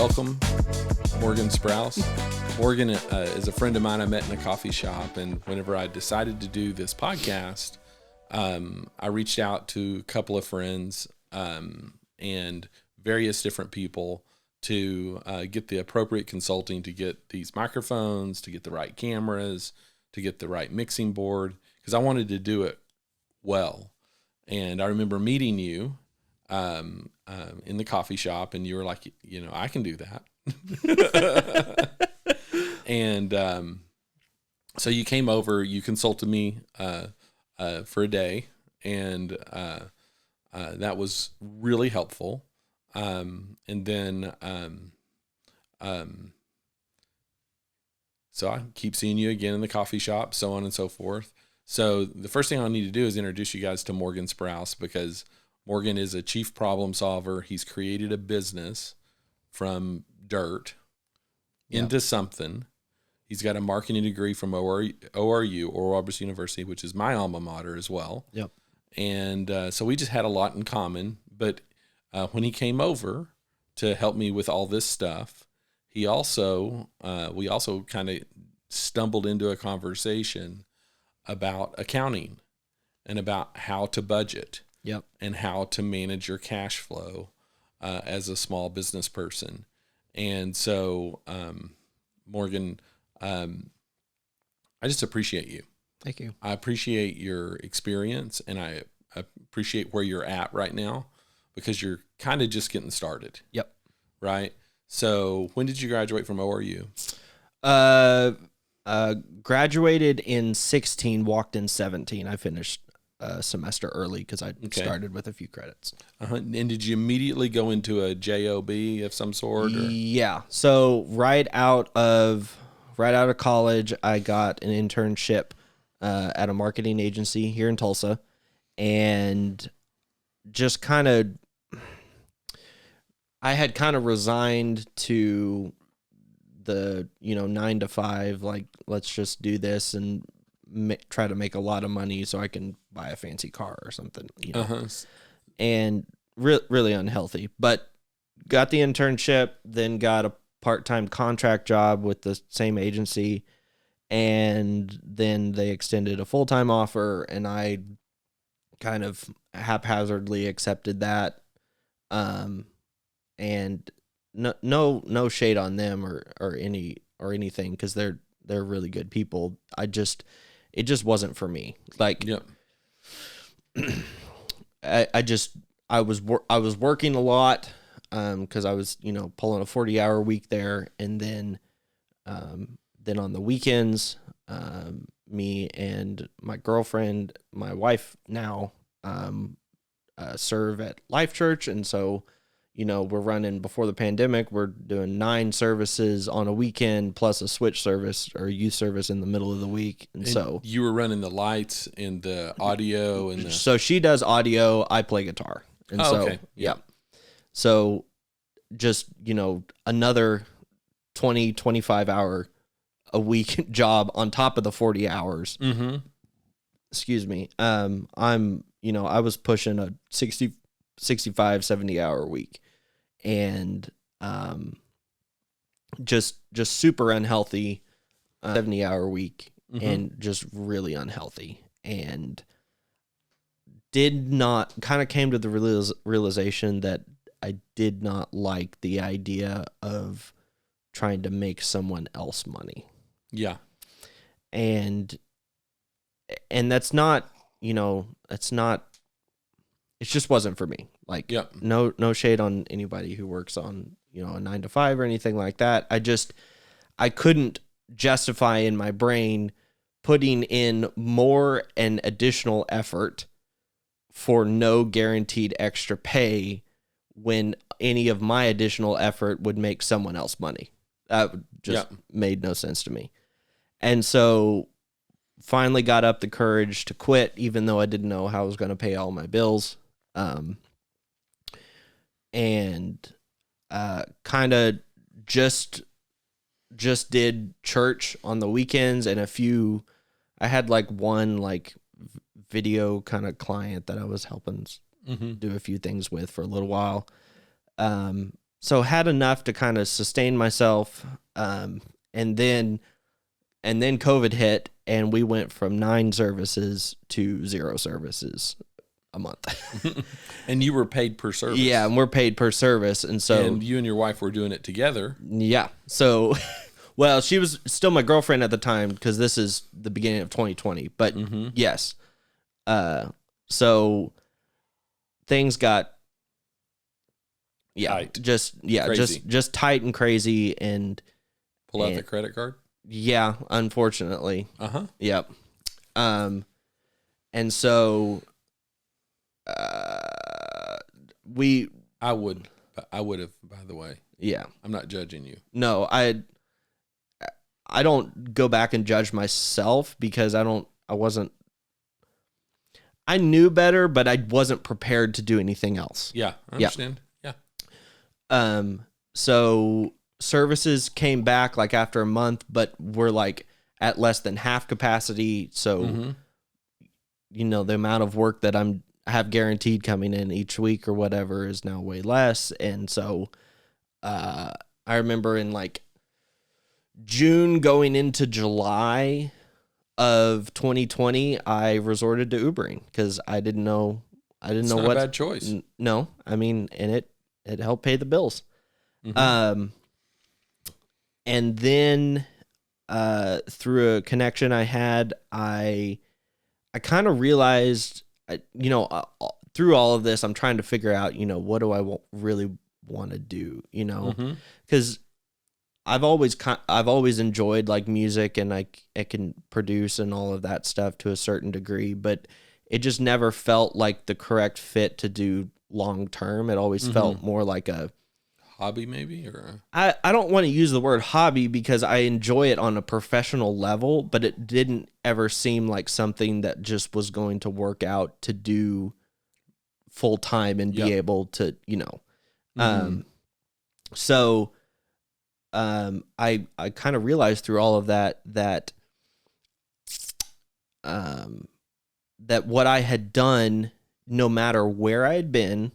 welcome Morgan Sprouse. Morgan is a friend of mine I met in a coffee shop, and whenever I decided to do this podcast, I reached out to a couple of friends and various different people to get the appropriate consulting to get these microphones, to get the right cameras, to get the right mixing board, because I wanted to do it well. And I remember meeting you in the coffee shop, and you were like, you know, I can do that. And so you came over, you consulted me for a day, and that was really helpful. And then so I keep seeing you again in the coffee shop, so on and so forth. So the first thing I need to do is introduce you guys to Morgan Sprouse, because Morgan is a chief problem solver. He's created a business from dirt into something. He's got a marketing degree from ORU, Oral Roberts University, which is my alma mater as well. Yep. And so we just had a lot in common. But when he came over to help me with all this stuff, he also we also kind of stumbled into a conversation about accounting and about how to budget. Yep. And how to manage your cash flow as a small business person. And so, Morgan, I just appreciate you. Thank you. I appreciate your experience, and I appreciate where you're at right now, because you're kind of just getting started. Yep. Right? So when did you graduate from ORU? Graduated in 16, walked in 17. I finished a semester early because I started with a few credits. And did you immediately go into a job of some sort? Or? Yeah. So right out of college, I got an internship at a marketing agency here in Tulsa, and just I had kind of resigned to the 9 to 5, like, let's just do this and try to make a lot of money so I can buy a fancy car or something, and really unhealthy. But got the internship, then got a part-time contract job with the same agency, and then they extended a full-time offer, and I kind of haphazardly accepted that. And no shade on them or anything, because they're really good people. It just wasn't for me. Like, yep. I was working a lot, because I was, pulling a 40-hour week there. And then on the weekends, me and my girlfriend, my wife now, serve at Life Church. And so, we're running, before the pandemic, we're doing 9 services on a weekend, plus a switch service or youth service in the middle of the week. And so you were running the lights and the audio and so she does audio, I play guitar. And okay. Yeah. So just, another 20, 25 hour a week job on top of the 40 hours. Mm-hmm. Excuse me. I was pushing a 60, 65, 70 hour week, and just super unhealthy, 70 hour week, and just really unhealthy, and came to the realization that I did not like the idea of trying to make someone else money. Yeah. And that's not, it just wasn't for me. Like, yep. No shade on anybody who works on, a 9 to 5 or anything like that. I couldn't justify in my brain putting in more and additional effort for no guaranteed extra pay when any of my additional effort would make someone else money. That just made no sense to me. And so finally got up the courage to quit, even though I didn't know how I was going to pay all my bills. And kind of just did church on the weekends, and I had like one like video kind of client that I was helping do a few things with for a little while. so had enough to kind of sustain myself. And then COVID hit, and we went from 9 services to 0 services a month. And you were paid per service. Yeah, and we're paid per service. And so, and you and your wife were doing it together. Yeah. So, well, she was still my girlfriend at the time, because this is the beginning of 2020. But yes. So things got tight. just tight and crazy, and pull out the credit card. Yeah, unfortunately. Yep. And so I would have, by the way. Yeah. I'm not judging you. No, I don't go back and judge myself, because I knew better, but I wasn't prepared to do anything else. Yeah, I understand. Yeah. So services came back like after a month, but we're like at less than half capacity. So, the amount of work that I have guaranteed coming in each week or whatever is now way less. And so, I remember in like June going into July of 2020, I resorted to Ubering, because I didn't know It's not a bad choice. No, I mean, and it helped pay the bills. And then through a connection I had, I kind of realized, through all of this, I'm trying to figure out, what do I really want to do, because I've always enjoyed like music, and I can produce and all of that stuff to a certain degree, but it just never felt like the correct fit to do long term. It always felt more like a hobby, maybe, or I don't want to use the word hobby, because I enjoy it on a professional level, but it didn't ever seem like something that just was going to work out to do full time and be able to, so I kind of realized through all of that what I had done, no matter where I had been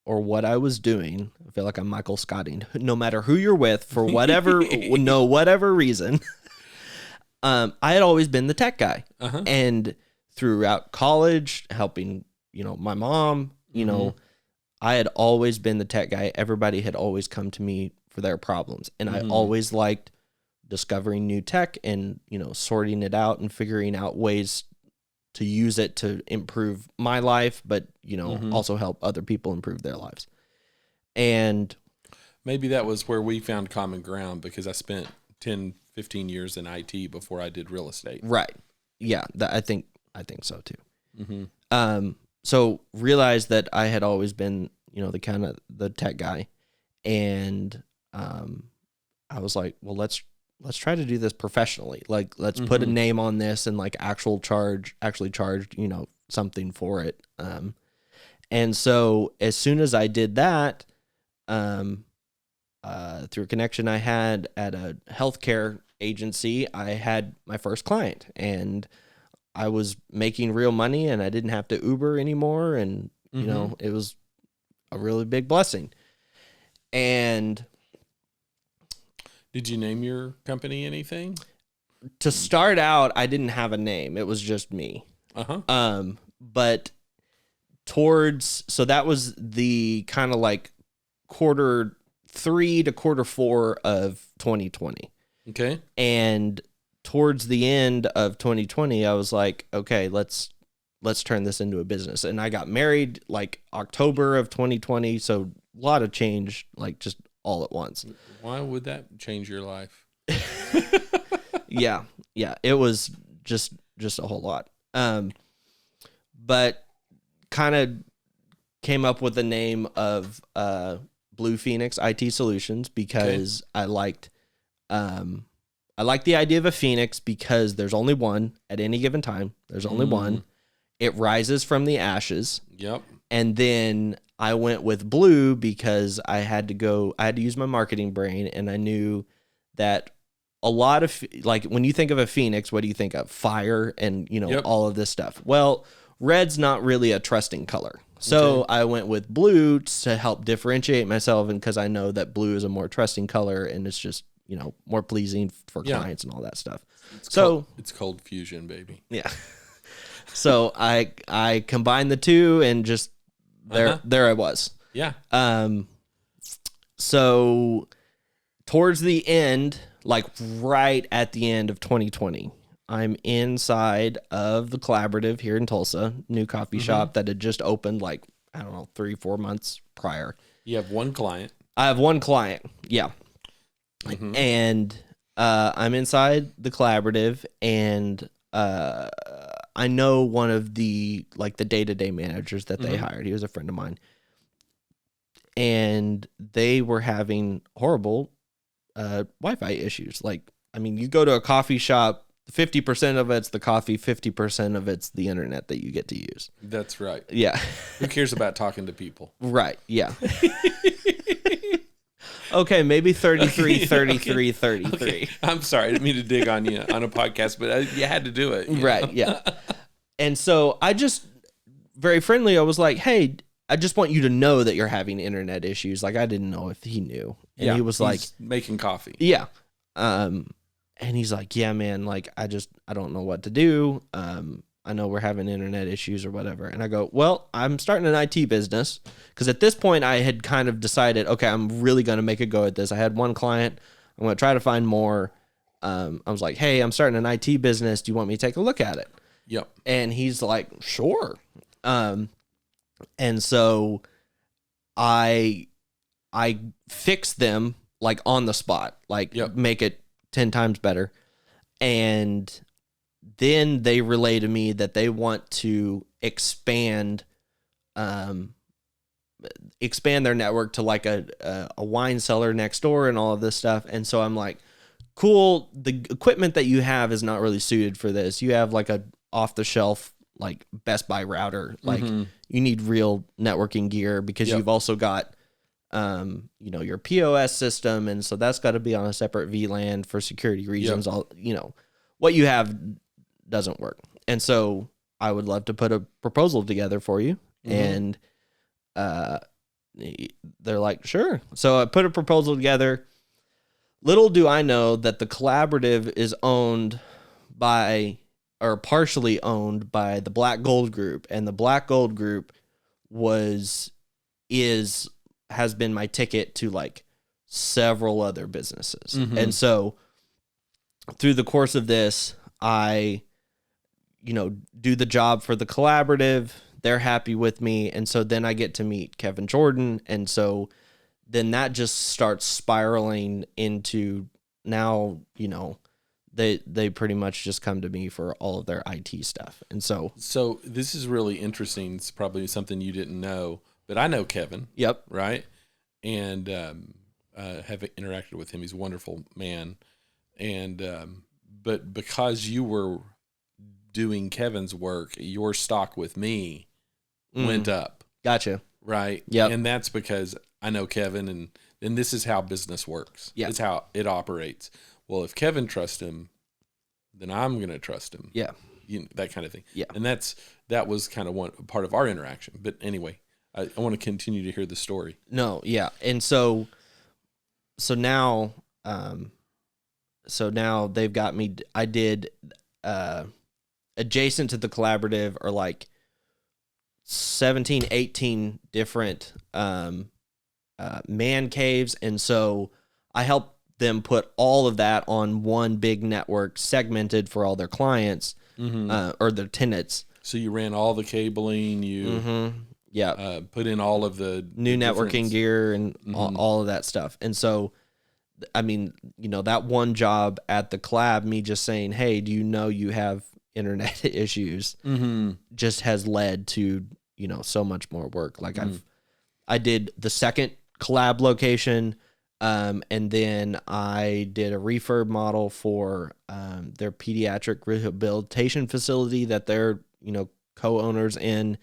or what I was doing, I feel like I'm Michael Scotting, no matter who you're with, for whatever reason, I had always been the tech guy. And throughout college, helping, my mom, I had always been the tech guy. Everybody had always come to me for their problems. And I always liked discovering new tech and, sorting it out and figuring out ways to use it to improve my life, but, also help other people improve their lives. And maybe that was where we found common ground, because I spent 10, 15 years in IT before I did real estate. Right. Yeah. I think so too. So realized that I had always been, the kind of the tech guy. And, I was like, well, let's try to do this professionally. Like, let's put a name on this and like actually charge, something for it. And so as soon as I did that, through a connection I had at a healthcare agency, I had my first client, and I was making real money, and I didn't have to Uber anymore. And, it was a really big blessing. And did you name your company anything? To start out, I didn't have a name. It was just me. But so that was the kind of like quarter 3 to quarter 4 of 2020. Okay. And towards the end of 2020, I was like, okay, let's turn this into a business. And I got married like October of 2020. So a lot of change, like just all at once. Why would that change your life? Yeah. It was just a whole lot. But kind of came up with the name of Blue Phoenix IT Solutions, because I liked the idea of a phoenix, because there's only one at any given time. There's only one. It rises from the ashes. Yep. And then I went with blue because I had to use my marketing brain, and I knew that a lot of, like, when you think of a phoenix, what do you think of? Fire and, all of this stuff. Well, red's not really a trusting color. So I went with blue to help differentiate myself, and because I know that blue is a more trusting color and it's just, more pleasing for clients and all that stuff. It's cold fusion, baby. Yeah. So I combined the two and just there I was. Yeah. So towards the end, like right at the end of 2020, I'm inside of the Collaborative here in Tulsa, new coffee shop that had just opened 3-4 months prior. You have one client. I have one client. Yeah. And I'm inside the Collaborative, and I know one of the day-to-day managers that they hired. He was a friend of mine. And they were having horrible Wi-Fi issues. You go to a coffee shop, 50% of it's the coffee, 50% of it's the internet that you get to use. That's right. Yeah. Who cares about talking to people? Right. Yeah. Okay, maybe 33. Okay. I'm sorry. I didn't mean to dig on you on a podcast, but you had to do it. Right, yeah. And so I just, very friendly, I was like, hey, I just want you to know that you're having internet issues. I didn't know if he knew. And he was like, making coffee. Yeah. And he's like, yeah, man, I don't know what to do. I know we're having internet issues or whatever. And I go, well, I'm starting an IT business. Because at this point, I had kind of decided, okay, I'm really going to make a go at this. I had one client. I'm going to try to find more. I was like, hey, I'm starting an IT business. Do you want me to take a look at it? Yep. And he's like, sure. And so I fixed them on the spot, make it 10 times better. And then they relay to me that they want to expand their network to a wine cellar next door and all of this stuff. And so I'm like, cool. The equipment that you have is not really suited for this. You have a off the shelf, Best Buy router. You need real networking gear because you've also got, your POS system. And so that's got to be on a separate VLAN for security reasons. What you have doesn't work. And so I would love to put a proposal together for you. And they're like, sure. So I put a proposal together. Little do I know that the Collaborative is owned by, or partially owned by, the Black Gold Group. And the Black Gold Group has been my ticket to several other businesses. And so through the course of this, I do the job for the Collaborative. They're happy with me. And so then I get to meet Kevin Jordan. And so then that just starts spiraling into now, they pretty much just come to me for all of their IT stuff. And so this is really interesting. It's probably something you didn't know, but I know Kevin. Yep. Right. And have interacted with him. He's a wonderful man. And but because you were doing Kevin's work, your stock with me went up. Gotcha. Right. Yep. And that's because I know Kevin, and this is how business works. Yeah. It's how it operates. Well, if Kevin trusts him, then I'm going to trust him. Yeah. That kind of thing. Yeah. And that was kind of one part of our interaction. But anyway, I want to continue to hear the story. No. Yeah. And so now, they've got me. I did, adjacent to the Collaborative are 17, 18 different, man caves. And so I helped them put all of that on one big network segmented for all their clients, or their tenants. So you ran all the cabling, put in all of the new networking gear and all of that stuff. And so, that one job at the collab, me just saying, hey, do you know you have internet issues, just has led to, so much more work. I did the second collab location, and then I did a refurb model for their pediatric rehabilitation facility that they're, co-owners in.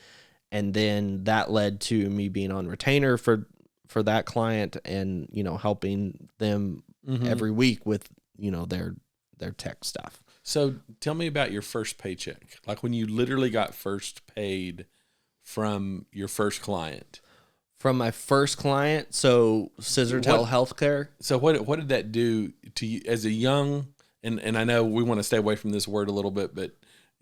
And then that led to me being on retainer for that client and, helping them every week with, their tech stuff. So tell me about your first paycheck. When you literally got first paid from your first client? From my first client, so Scissortail Healthcare. So what did that do to you as a young, and I know we want to stay away from this word a little bit, but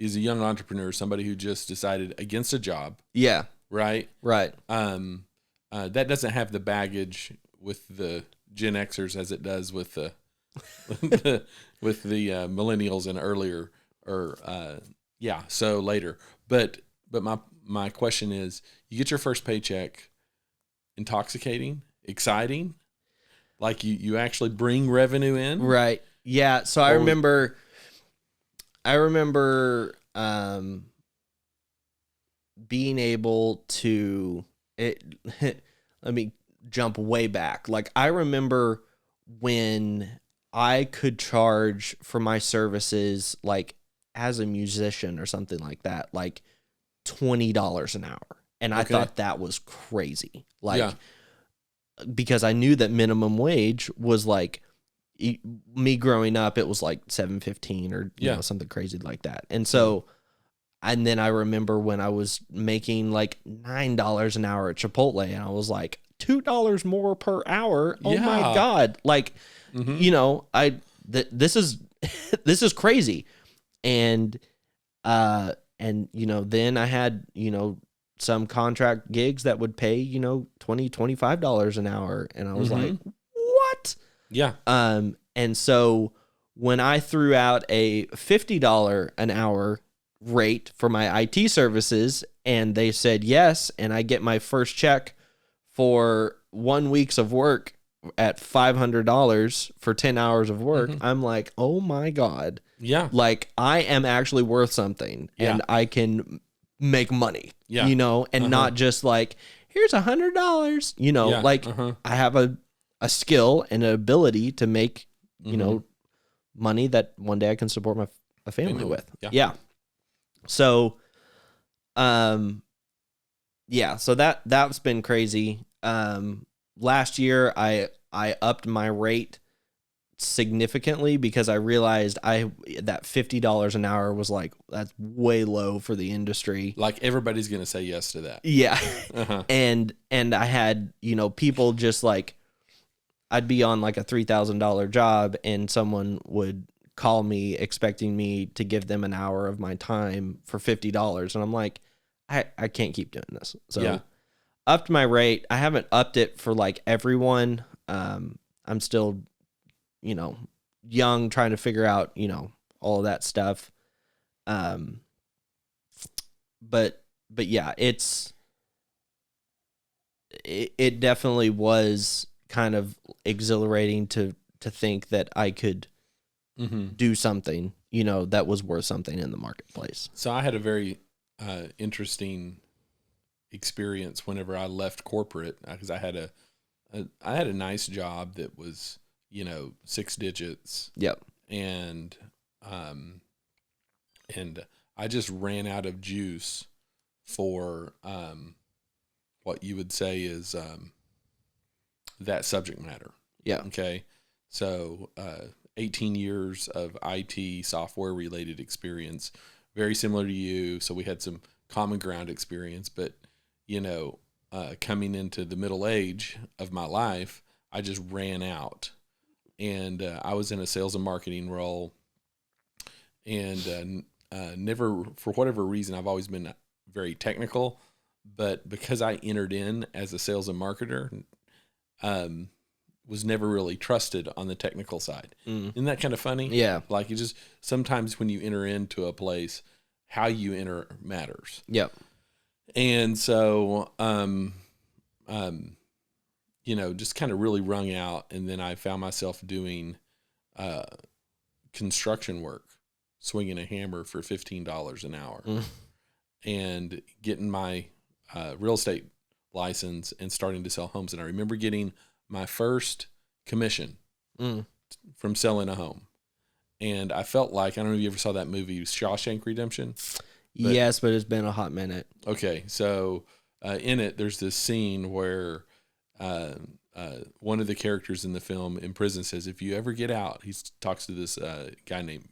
as a young entrepreneur, somebody who just decided against a job. Yeah. Right? Right. That doesn't have the baggage with the Gen Xers as it does with the with the millennials and earlier, or so later. But my question is, you get your first paycheck, intoxicating, exciting, like you actually bring revenue in, right? Yeah. So I remember being able to it. Let me jump way back. Like, I remember when I could charge for my services, like as a musician or something like that, like $20 an hour. And I thought that was crazy. Like, because I knew that minimum wage was like, me growing up, it was like $7.15 or you know, something crazy like that. And so, and then I remember when I was making like $9 an hour at Chipotle, and I was like, $2 more per hour. Oh my God. Like, you know, this is, this is crazy. And, you know, then I had, you know, some contract gigs that would pay, you know, $20, $25 an hour. And I was like, what? Yeah. And so when I threw out a $50 an hour rate for my IT services, and they said yes, and I get my first check for 1 week's of work at $500 for 10 hours of work, I'm like, oh my God. Yeah. Like, I am actually worth something, and I can make money, you know, and not just like, here's $100, you know, like I have a skill and an ability to make, you know, money that one day I can support my family with. Yeah. So, so that's been crazy. Last year I upped my rate significantly because I realized that $50 an hour was like, that's way low for the industry. Like, everybody's going to say yes to that. Yeah. And I had, you know, people just like, I'd be on like a $3,000 job, and someone would call me expecting me to give them an hour of my time for $50. And I'm like, I can't keep doing this. So upped my rate. I haven't upped it for like everyone. I'm still, you know, young, trying to figure out, you know, all of that stuff. But yeah, it definitely was kind of exhilarating to think that I could do something, you know, that was worth something in the marketplace. So I had a very interesting experience whenever I left corporate, because I had a nice job that was, you know, 6 digits. Yep. And I just ran out of juice for what you would say is that subject matter. Yeah. Okay. So 18 years of IT software related experience, very similar to you. So we had some common ground experience, but, you know, coming into the middle age of my life, I just ran out. And I was in a sales and marketing role, and never, for whatever reason, I've always been very technical, but because I entered in as a sales and marketer, was never really trusted on the technical side. Isn't that kind of funny? Yeah. Like, you just, sometimes when you enter into a place, how you enter matters. Yep. And so, you know, just kind of really wrung out. And then I found myself doing construction work, swinging a hammer for $15 an hour, and getting my real estate license and starting to sell homes. And I remember getting my first commission from selling a home. And I felt like, I don't know if you ever saw that movie, Shawshank Redemption. Yes, but it's been a hot minute. Okay. So in it, there's this scene where one of the characters in the film in prison says, if you ever get out, he talks to this guy named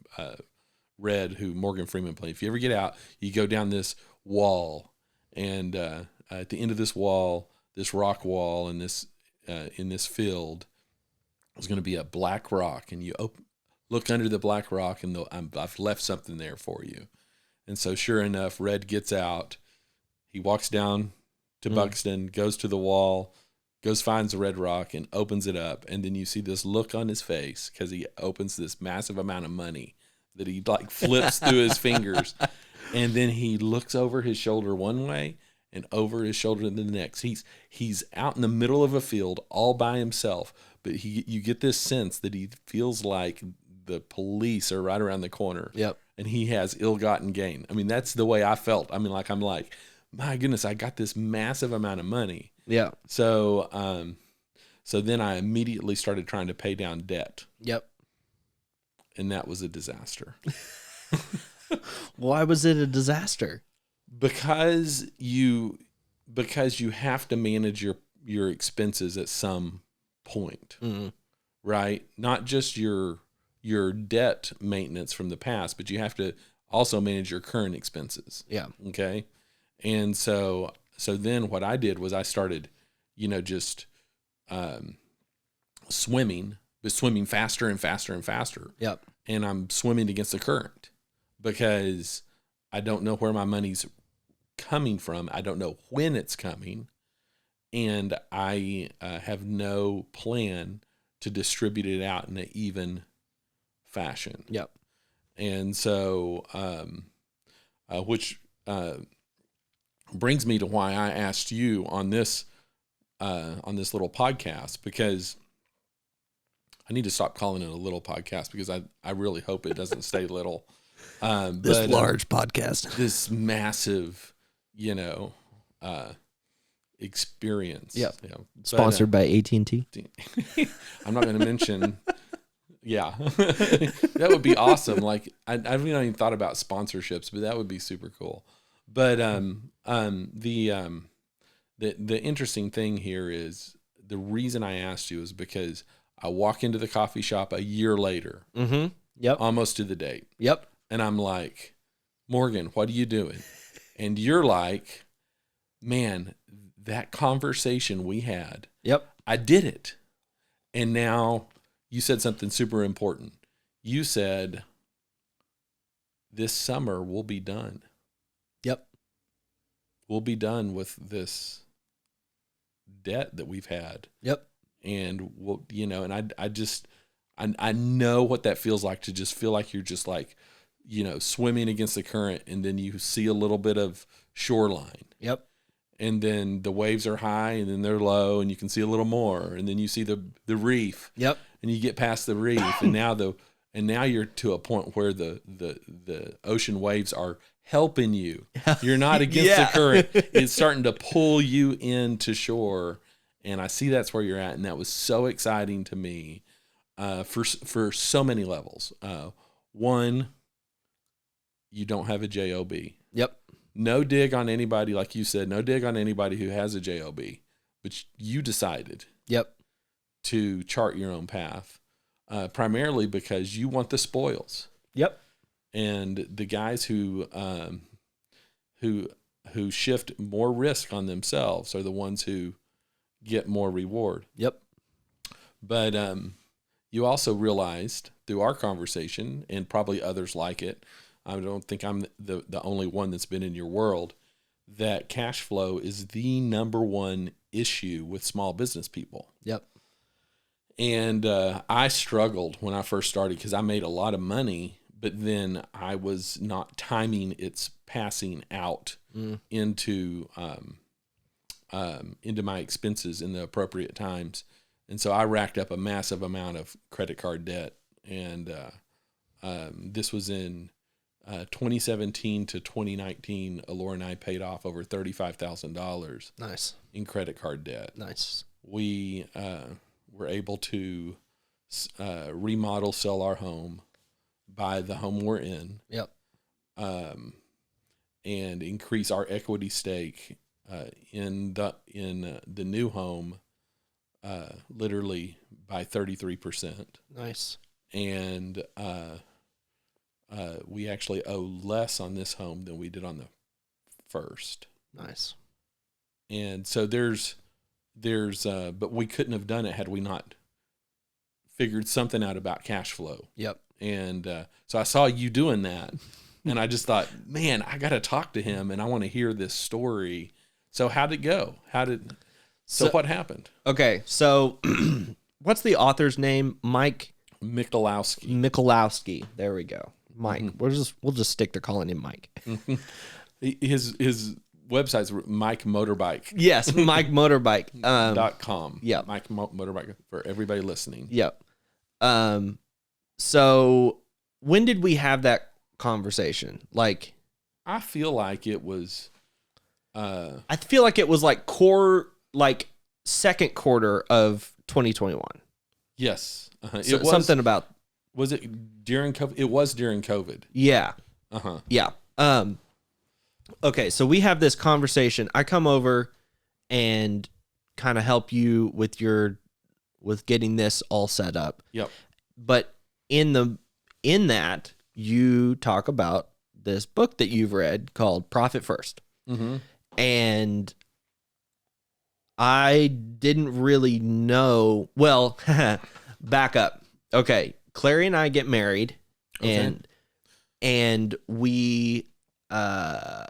Red, who Morgan Freeman played. If you ever get out, you go down this wall, And at the end of this wall, this rock wall in this field, was going to be a black rock, and you look under the black rock, and I've left something there for you. And so sure enough, Red gets out. He walks down to Buxton, goes to the wall, finds the red rock, and opens it up. And then you see this look on his face because he opens this massive amount of money that he like flips through his fingers. And then he looks over his shoulder one way and over his shoulder the next. He's out in the middle of a field all by himself, but you get this sense that he feels like the police are right around the corner. Yep. And he has ill-gotten gain. I mean, that's the way I felt. I mean, I'm like, my goodness, I got this massive amount of money. Yeah. So then I immediately started trying to pay down debt. Yep. And that was a disaster. Why was it a disaster? Because you have to manage your expenses at some point, right? Not just your debt maintenance from the past, but you have to also manage your current expenses. Yeah. Okay. And so then what I did was I started, just swimming, but swimming faster and faster and faster. Yep. And I'm swimming against the current because I don't know where my money's coming from. I don't know when it's coming. And I have no plan to distribute it out in an even fashion. Yep. And so, which brings me to why I asked you on this little podcast, because I need to stop calling it a little podcast because I really hope it doesn't stay little. This large podcast, this massive, experience. Yep. Sponsored by AT&T. I'm not going to mention. Yeah, that would be awesome. Like I haven't even thought about sponsorships, but that would be super cool. But the interesting thing here is the reason I asked you is because I walk into the coffee shop a year later. Mm-hmm. Yep. Almost to the date. Yep. And I'm like, Morgan, what are you doing? And you're like, man, that conversation we had. Yep. I did it. And now you said something super important. You said, this summer we'll be done. Yep. We'll be done with this debt that we've had. Yep. And we'll, and I know what that feels like, to just feel like you're just like, swimming against the current, and then you see a little bit of shoreline. Yep. And then the waves are high, and then they're low, and you can see a little more, and then you see the reef. Yep. And you get past the reef, and now you're to a point where the ocean waves are helping you. You're not against the current. It's starting to pull you into shore, and I see that's where you're at, and that was so exciting to me, for so many levels. One, you don't have a job. Yep. No dig on anybody, like you said, no dig on anybody who has a job, but you decided. Yep. To chart your own path, primarily because you want the spoils. Yep. And the guys who shift more risk on themselves are the ones who get more reward. Yep. But you also realized through our conversation, and probably others like it, I don't think I'm the only one that's been in your world, that cash flow is the number one issue with small business people. Yep. And I struggled when I first started because I made a lot of money, but then I was not timing its passing out into my expenses in the appropriate times. And so I racked up a massive amount of credit card debt. And this was in 2017 to 2019. Alora and I paid off over $35,000. Nice. In credit card debt. Nice. We were able to remodel, sell our home, buy the home we're in. Yep. And increase our equity stake in the new home literally by 33%. Nice. And we actually owe less on this home than we did on the first. Nice. And so there's but we couldn't have done it had we not figured something out about cash flow. Yep. And so I saw you doing that, and I just thought, man, I got to talk to him, and I want to hear this story. So how'd it go? So what happened? Okay, so what's the author's name? Mike Michalowski. There we go. Mike. Mm-hmm. We'll just stick to calling him Mike. His website's Mike Motorbike. Yes, Mike Motorbike. .com. Yeah. Mike Motorbike for everybody listening. Yep. So when did we have that conversation? Like, I feel like it was I feel like it was like second quarter of 2021. Yes. So, something about, was it during COVID? It was during COVID. Yeah. Uh-huh. Yeah. Okay, so we have this conversation. I come over and kind of help you with getting this all set up. Yep. But in that, you talk about this book that you've read called Profit First. Mm-hmm. And I didn't really know. Well, back up. Okay, Clary and I get married, and we knew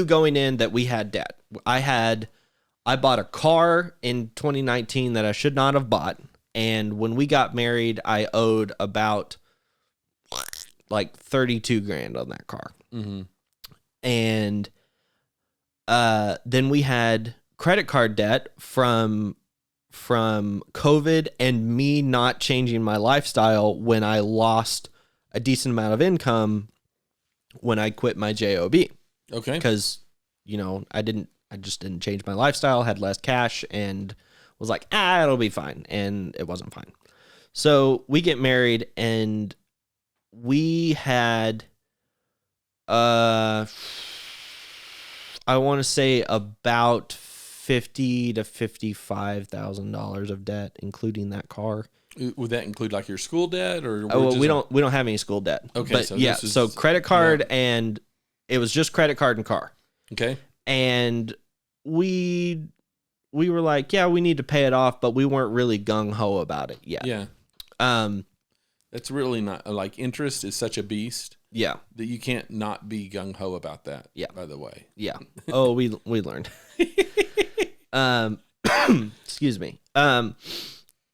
going in that we had debt. I bought a car in 2019 that I should not have bought, and when we got married, I owed about like 32 grand on that car. Mm-hmm. And then we had credit card debt from COVID and me not changing my lifestyle when I lost a decent amount of income when I quit my job. Okay. Because, I just didn't change my lifestyle, had less cash, and was like, it'll be fine. And it wasn't fine. So we get married, and we had, I want to say about $50,000 to $55,000 of debt, including that car. Would that include like your school debt, or? We don't have any school debt. Okay, but so credit card, and it was just credit card and car. Okay. And we were like, yeah, we need to pay it off, but we weren't really gung ho about it yet. Yeah. That's really not, like, interest is such a beast. Yeah. That you can't not be gung ho about that. Yeah. By the way. Yeah. Oh, we learned. Excuse me.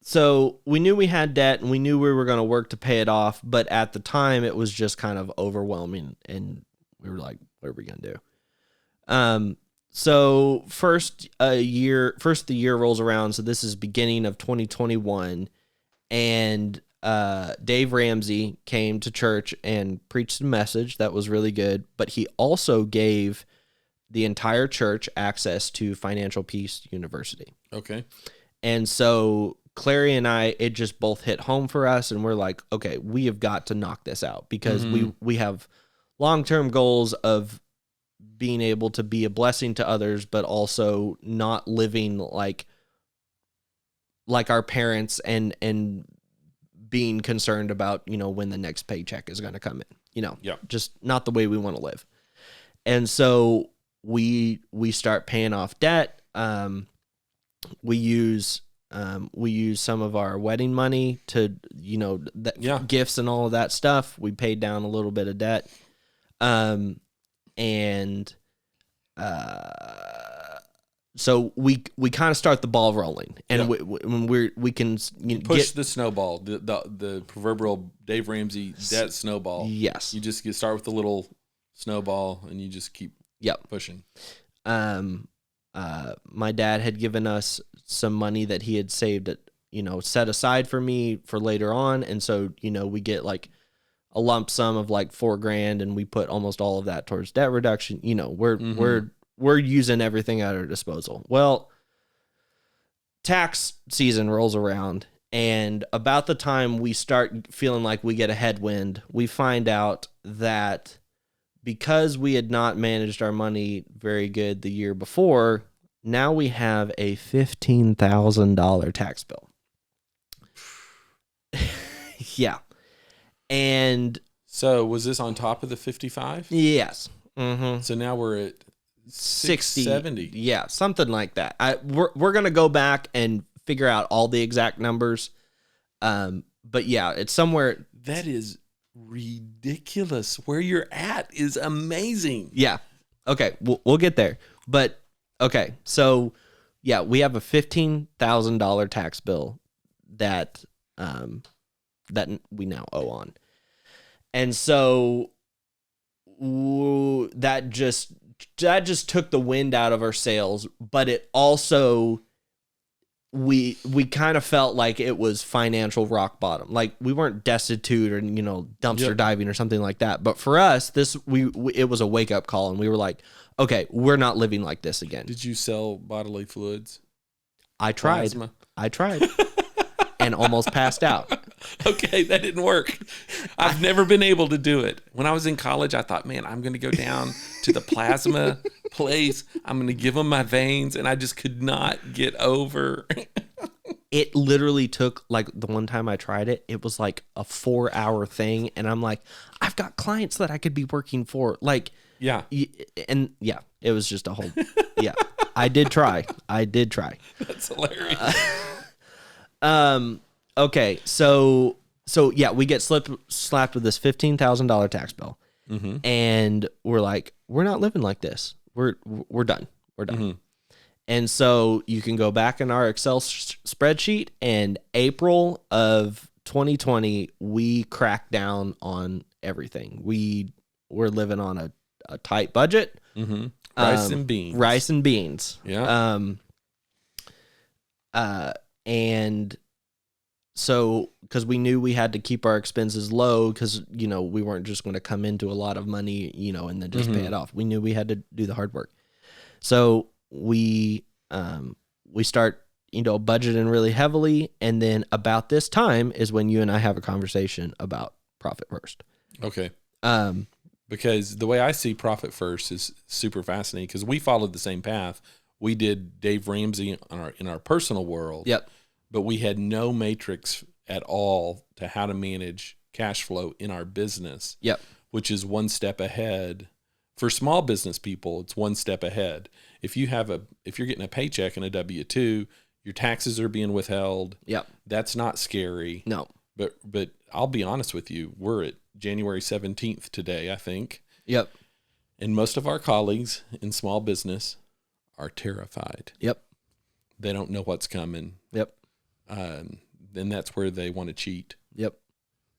So we knew we had debt, and we knew we were going to work to pay it off, but at the time it was just kind of overwhelming, and we were like, what are we going to do? So the year rolls around. So this is beginning of 2021, and Dave Ramsey came to church and preached a message that was really good, but he also gave the entire church access to Financial Peace University. Okay. And so Clary and I, it just both hit home for us, and we're like, okay, we have got to knock this out, because we have long-term goals of being able to be a blessing to others, but also not living like our parents and being concerned about, when the next paycheck is going to come in, just not the way we want to live. And so we start paying off debt. We use some of our wedding money to, gifts and all of that stuff. We paid down a little bit of debt. So we kind of start the ball rolling, and we can push the snowball, the proverbial Dave Ramsey debt snowball. Yes, you just start with the little snowball, and you just keep pushing. My dad had given us some money that he had saved set aside for me for later on, and so we get like a lump sum of like $4,000, and we put almost all of that towards debt reduction. We're using everything at our disposal. Well, tax season rolls around, and about the time we start feeling like we get a headwind, we find out that because we had not managed our money very good the year before, now we have a $15,000 tax bill. Yeah. And so was this on top of the 55? Yes. Mm-hmm. So now we're at 60, 70. Yeah, something like that. We're going to go back and figure out all the exact numbers. But yeah, it's somewhere. That is ridiculous. Where you're at is amazing. Yeah. Okay, we'll get there. But okay, so yeah, we have a $15,000 tax bill that that we now owe on. And so that just took the wind out of our sails, but it also we kind of felt like it was financial rock bottom. Like we weren't destitute or dumpster diving or something like that. But for us, it was a wake up call, and we were like, okay, we're not living like this again. Did you sell bodily fluids? I tried. Plasma? I tried. And almost passed out. Okay, that didn't work. I've never been able to do it. When I was in college, I thought, man, I'm going to go down to the plasma place. I'm going to give them my veins, and I just could not get over. It literally took, like, the one time I tried it, it was like a 4-hour thing, and I'm like, I've got clients that I could be working for. Like, yeah. And yeah, it was just a whole, yeah. I did try. That's hilarious. Okay, so yeah, we get slapped with this $15,000 tax bill, and we're like, we're not living like this. We're done. And so you can go back in our Excel spreadsheet, and April of 2020, we cracked down on everything. We're living on a tight budget. Rice and beans. Yeah. And so, because we knew we had to keep our expenses low, because, we weren't just going to come into a lot of money, and then just pay it off. We knew we had to do the hard work. So we start, budgeting really heavily. And then about this time is when you and I have a conversation about Profit First. Okay. Because the way I see Profit First is super fascinating, because we followed the same path. We did Dave Ramsey in our personal world. Yep. But we had no matrix at all to how to manage cash flow in our business. Yep. Which is one step ahead. For small business people, it's one step ahead. If you're getting a paycheck and a W-2, your taxes are being withheld. Yep. That's not scary. No. But I'll be honest with you, we're at January 17th today, I think. Yep. And most of our colleagues in small business are terrified. Yep. They don't know what's coming. Yep. Then that's where they want to cheat. Yep.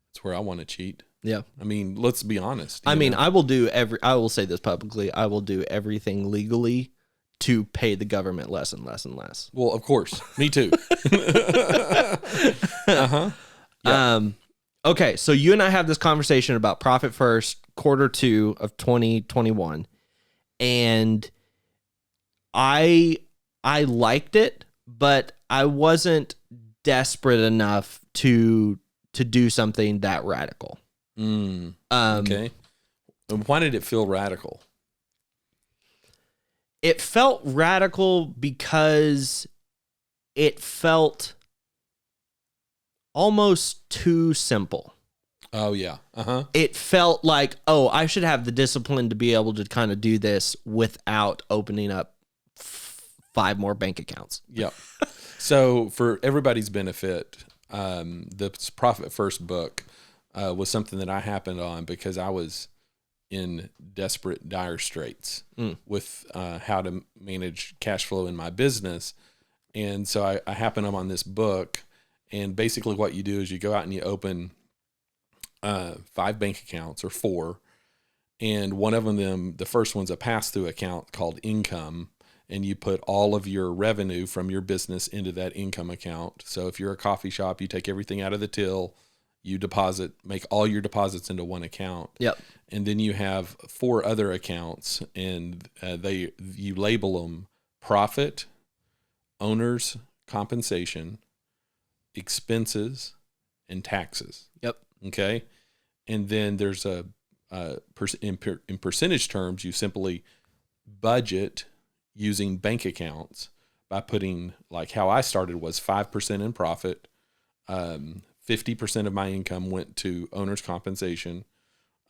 That's where I want to cheat. Yeah. I mean, let's be honest. I will say this publicly. I will do everything legally to pay the government less and less and less. Well, of course. Me too. Uh-huh. Yeah. Okay. So you and I have this conversation about Profit First, Q2 of 2021. And I liked it, but I wasn't desperate enough to do something that radical. Okay. Why did it feel radical? It felt radical because it felt almost too simple. Oh, yeah. Uh-huh. It felt like, I should have the discipline to be able to kind of do this without opening up 5 more bank accounts. Yep. So for everybody's benefit, the Profit First book was something that I happened on because I was in desperate, dire straits with how to manage cash flow in my business. And so I happened on this book, and basically what you do is you go out and you open 5 bank accounts, or 4. And one of them, the first one's a pass-through account called income. And you put all of your revenue from your business into that income account. So if you're a coffee shop, you take everything out of the till, you make all your deposits into one account. Yep. And then you have 4 other accounts, and you label them profit, owner's compensation, expenses, and taxes. Yep. Okay. And then there's in percentage terms, you simply budget using bank accounts by putting, like how I started was 5% in profit. 50% of my income went to owner's compensation.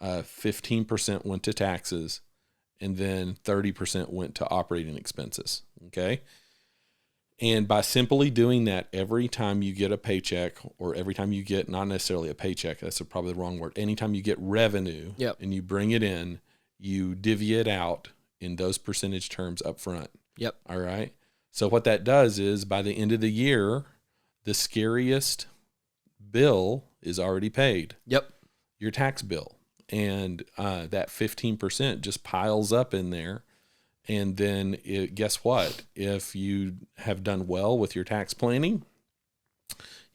15% went to taxes, and then 30% went to operating expenses. Okay. And by simply doing that, every time you get a paycheck, or every time you get, not necessarily a paycheck, that's probably the wrong word. Anytime you get revenue and you bring it in, you divvy it out in those percentage terms up front. Yep. All right. So what that does is by the end of the year, the scariest bill is already paid. Yep. Your tax bill. And that 15% just piles up in there. And then guess what? If you have done well with your tax planning,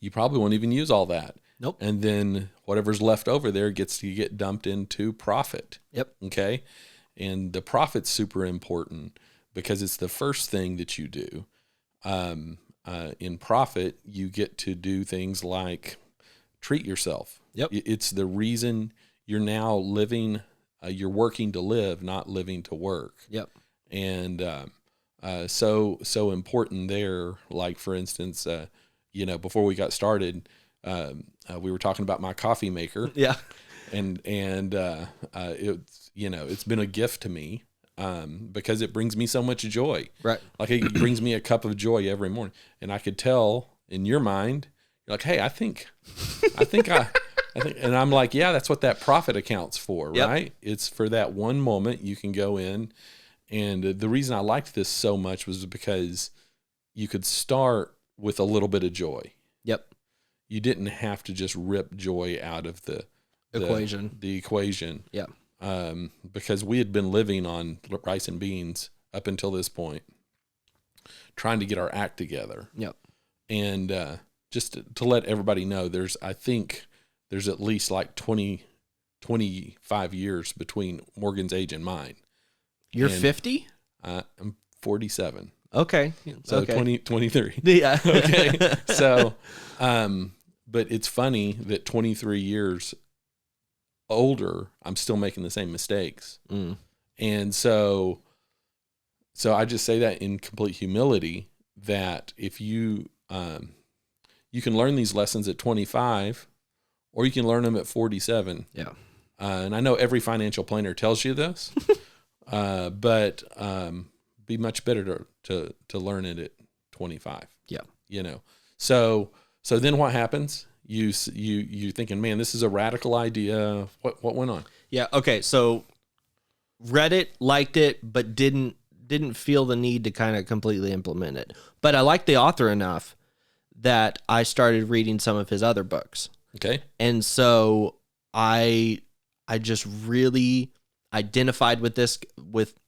you probably won't even use all that. Nope. And then whatever's left over there gets to get dumped into profit. Yep. Okay. And the profit's super important because it's the first thing that you do. In profit, you get to do things like treat yourself. Yep. It's the reason you're now living, you're working to live, not living to work. Yep. And so important there. Like, for instance, before we got started, we were talking about my coffee maker. Yeah. And it's been a gift to me because it brings me so much joy. Right. Like, it brings me a cup of joy every morning. And I could tell in your mind, you're like, hey, I think, and I'm like, yeah, that's what that profit accounts for, Yep. right? It's for that one moment you can go in. And the reason I liked this so much was because you could start with a little bit of joy. Yep. You didn't have to just rip joy out of the equation. The equation. Yeah. Because we had been living on rice and beans up until this point, trying to get our act together. Yep. And just to let everybody know, I think there's at least like 25 years between Morgan's age and mine. You're 50? I'm 47. Okay. So okay. 23. Yeah. Okay. So, but it's funny that 23 years older, I'm still making the same mistakes. Mm. And so I just say that in complete humility, that if you can learn these lessons at 25, or you can learn them at 47. Yeah. And I know every financial planner tells you this, but be much better to learn it at 25. Yeah. So then what happens? You thinking, man, this is a radical idea. What went on? Yeah. Okay. So read it, liked it, but didn't feel the need to kind of completely implement it. But I liked the author enough that I started reading some of his other books. Okay. And so I just really identified with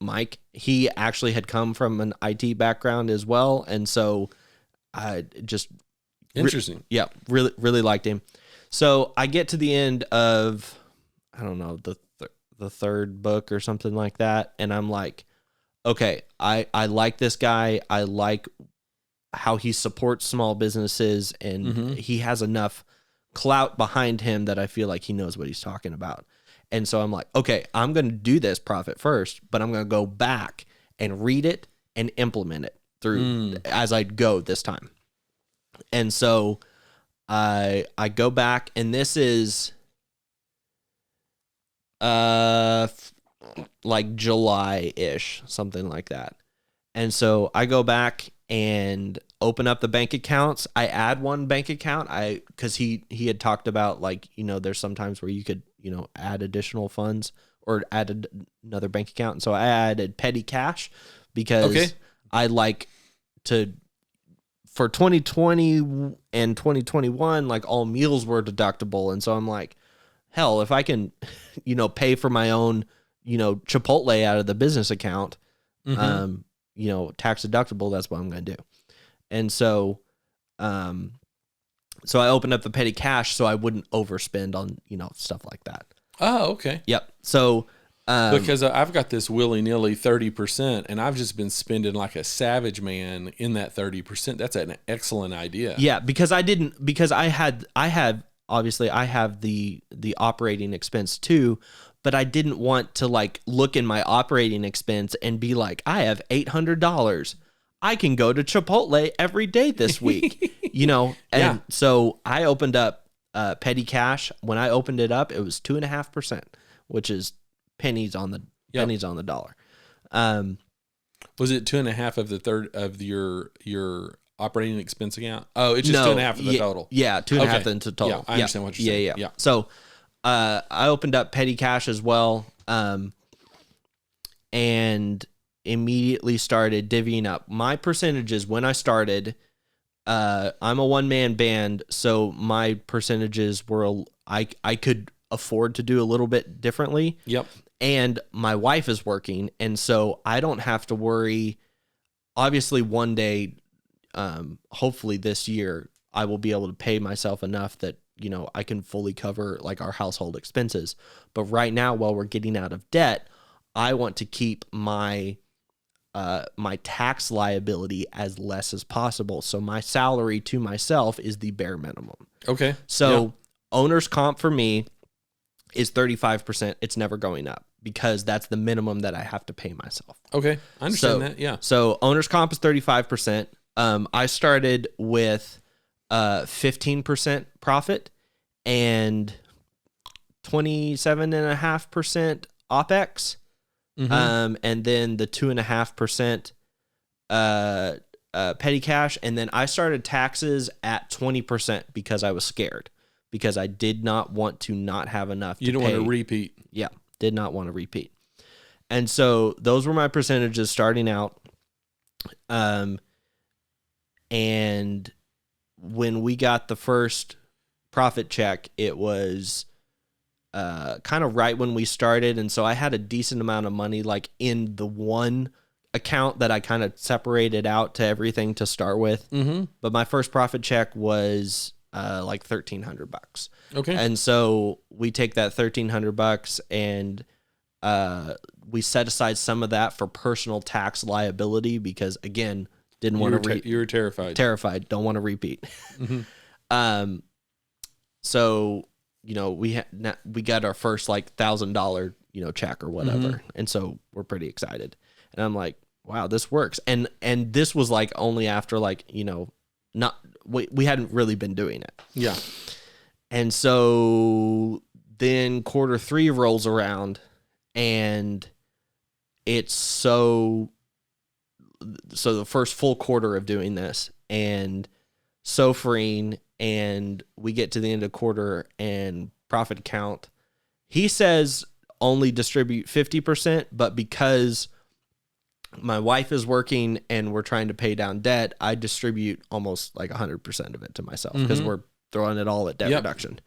Mike. He actually had come from an IT background as well. And so I just... Interesting. Really, really liked him. So I get to the end of, I don't know, the third book or something like that. And I'm like, okay, I like this guy. I like how he supports small businesses, and he has enough clout behind him that I feel like he knows what he's talking about. And so I'm like, okay, I'm going to do this profit first, but I'm going to go back and read it and implement it through as I go this time. And so I go back, and this is like July-ish, something like that. And so I go back and open up the bank accounts. I add one bank account. Because he had talked about, like, there's sometimes where you could, add additional funds or add another bank account. And so I added petty cash because I like to, for 2020 and 2021, like, all meals were deductible. And so I'm like, hell, if I can, pay for my own, Chipotle out of the business account, tax deductible, that's what I'm going to do. And so, so I opened up the petty cash so I wouldn't overspend on, stuff like that. Oh, okay. Yep. So, because I've got this willy-nilly 30%, and I've just been spending like a savage man in that 30%. That's an excellent idea. Yeah, because I obviously I have the operating expense too, but I didn't want to, like, look in my operating expense and be like, I have $800. I can go to Chipotle every day this week, And so I opened up petty cash. When I opened it up, it was 2.5%, which is pennies on the dollar. Was it 2.5 of the third of your operating expense account? Oh, it's just 2.5 of the total. Yeah, 2.5 into total. Yeah, I understand what you're saying. Yeah. So I opened up petty cash as well, and immediately started divvying up my percentages. When I started, I'm a one-man band, so my percentages were I could afford to do a little bit differently. Yep. And my wife is working, and so I don't have to worry. Obviously, one day, hopefully this year, I will be able to pay myself enough that, you know, I can fully cover like our household expenses. But right now, while we're getting out of debt, I want to keep my my tax liability as less as possible. So my salary to myself is the bare minimum. Okay. So owner's comp for me is 35%. It's never going up because that's the minimum that I have to pay myself. Okay. I understand that. Yeah. So owner's comp is 35%. I started with 15% profit and 27.5% OPEX. Mm-hmm. And then the 2.5% petty cash. And then I started taxes at 20% because I was scared, because I did not want to not have enough to pay. You don't want to repeat. Yeah, did not want to repeat. And so those were my percentages starting out. And when we got the first profit check, it was kind of right when we started. And so I had a decent amount of money like in the one account that I kind of separated out to everything to start with. Mm-hmm. But my first profit check was like $1,300. Okay. And so we take that $1,300 and we set aside some of that for personal tax liability because, again, didn't want to you were terrified. Don't want to repeat. Mm-hmm. So, you know, we got our first like $1,000, you know, check or whatever. Mm-hmm. And so we're pretty excited. And I'm like, wow, this works. And this was like only after like, you know, we hadn't really been doing it. Yeah. And so then Q3 rolls around and it's so the first full quarter of doing this and so freeing, and we get to the end of quarter and profit count. He says only distribute 50%, but because my wife is working and we're trying to pay down debt, I distribute almost like 100% of it to myself because we're throwing it all at debt reduction.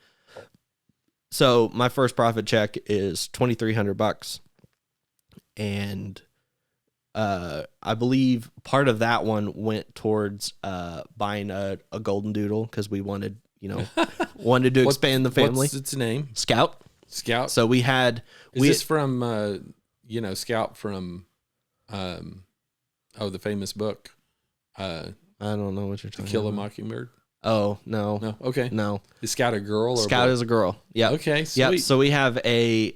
So my first profit check is $2,300, and I believe part of that one went towards buying a golden doodle because we wanted, you know, wanted to expand the family. What's its name? Scout. So we had. Is this from Scout from the famous book? I don't know what you're talking about. To Kill a Mockingbird. Oh, no. No. Okay. No. Is Scout a girl or Scout is a girl. Yeah. Okay. Sweet. Yeah. So we have a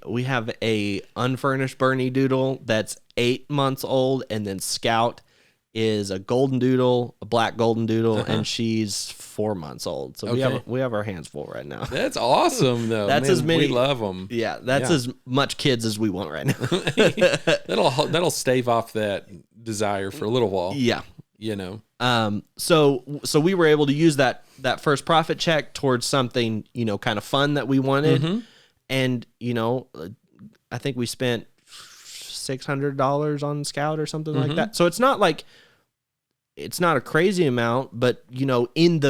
unfurnished Bernie doodle that's 8 months old, and then Scout is a golden doodle, a black golden doodle, and she's 4 months old. So we have our hands full right now. That's awesome, though. That's as many. We love them. Yeah, that's as much kids as we want right now. that'll stave off that desire for a little while. Yeah. You know. So we were able to use that first profit check towards something, you know, kind of fun that we wanted. And, you know, I think we spent $600 on Scout or something like that. So it's not like, it's not a crazy amount, but, you know, in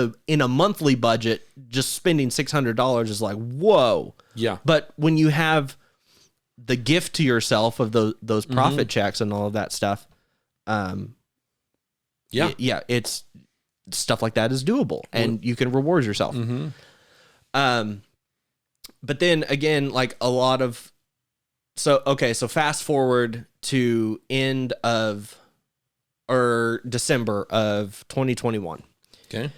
a monthly budget, just spending $600 is like, whoa. Yeah. But when you have the gift to yourself of those profit checks and all of that stuff, it's stuff like that is doable, and you can reward yourself. But then again, like a lot of, so fast forward to end of or December of 2021. Okay.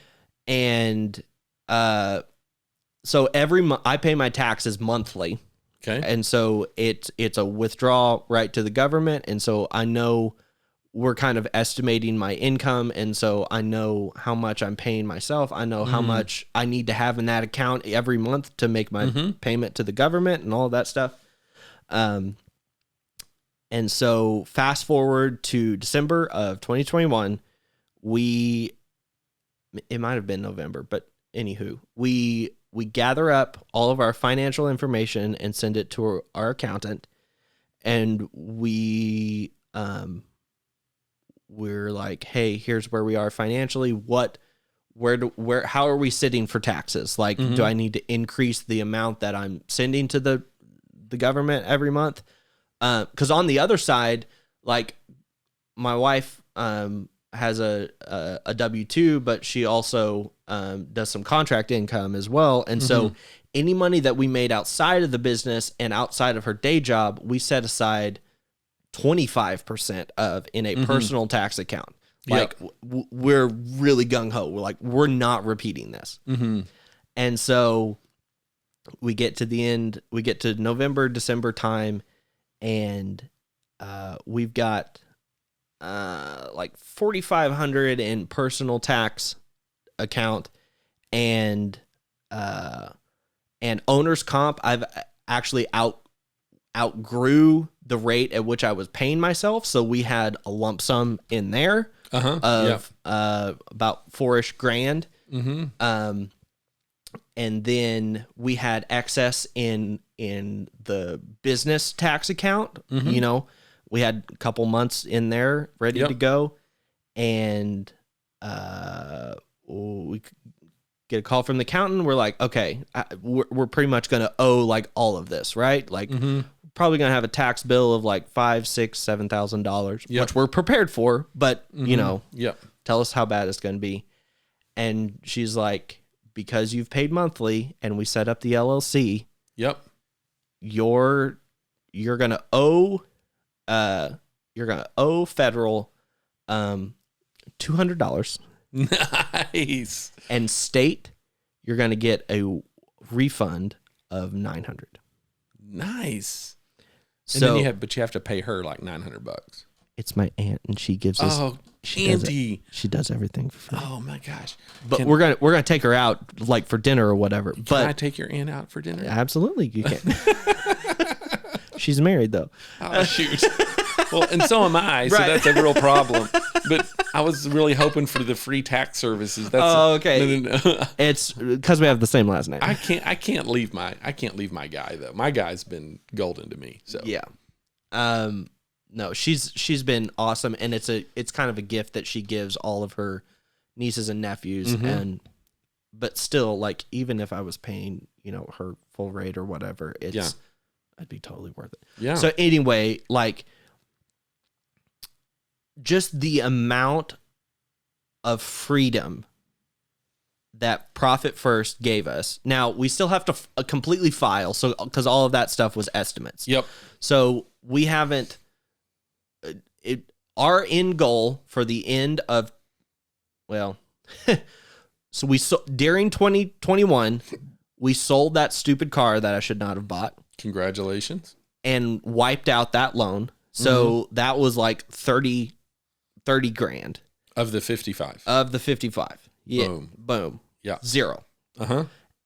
And so every month I pay my taxes monthly. Okay. And so it's a withdrawal right to the government, and so I know we're kind of estimating my income, and so I know how much I'm paying myself. I know how much I need to have in that account every month to make my payment to the government and all of that stuff. And And so fast forward to December of 2021, it might have been November, but anywho, we gather up all of our financial information and send it to our accountant, and we're like, hey, here's where we are financially. How are we sitting for taxes? Like, do I need to increase the amount that I'm sending to the government every month? Because on the other side, like, my wife has a W-2, but she also does some contract income as well. And so any money that we made outside of the business and outside of her day job, we set aside 25% of in a personal tax account. Like, we're really gung-ho. We're like, we're not repeating this. And so we get to the end, we get to November, December time, and we've got like $4,500 in personal tax account, and owner's comp. I've actually outgrew the rate at which I was paying myself, so we had a lump sum in there of about $4,000. And then we had excess in the business tax account. You know, we had a couple months in there ready to go, and we get a call from the accountant. We're like, okay, we're pretty much going to owe like all of this, right? Like, probably going to have a tax bill of like $5,000, $6,000, $7,000, which we're prepared for, but you know, tell us how bad it's going to be. And she's like, because you've paid monthly and we set up the LLC, you're gonna owe federal $200. Nice. And state, you're gonna get a refund of $900. Nice. So, and then you have to pay her like $900. It's my aunt, and she gives us. Oh, Andy. She does everything for free. Oh my gosh! But we're gonna take her out like for dinner or whatever. Can I take your aunt out for dinner? Absolutely, you can. She's married though. Oh shoot! Well, and so am I. So that's a real problem. But I was really hoping for the free tax services. That's okay. No. It's because we have the same last name. I can't leave my guy though. My guy's been golden to me. So yeah. No, she's been awesome, and it's kind of a gift that she gives all of her nieces and nephews, but still, like, even if I was paying, you know, her full rate or whatever, I'd be totally worth it. Yeah. So anyway, like, just the amount of freedom that Profit First gave us. Now, we still have to completely file, so because all of that stuff was estimates. Yep. So we haven't. Our end goal for the end of, well, so during 2021, we sold that stupid car that I should not have bought. Congratulations. And wiped out that loan. So that was like 30 grand. Of the 55. Yeah. Boom. Yeah. Zero.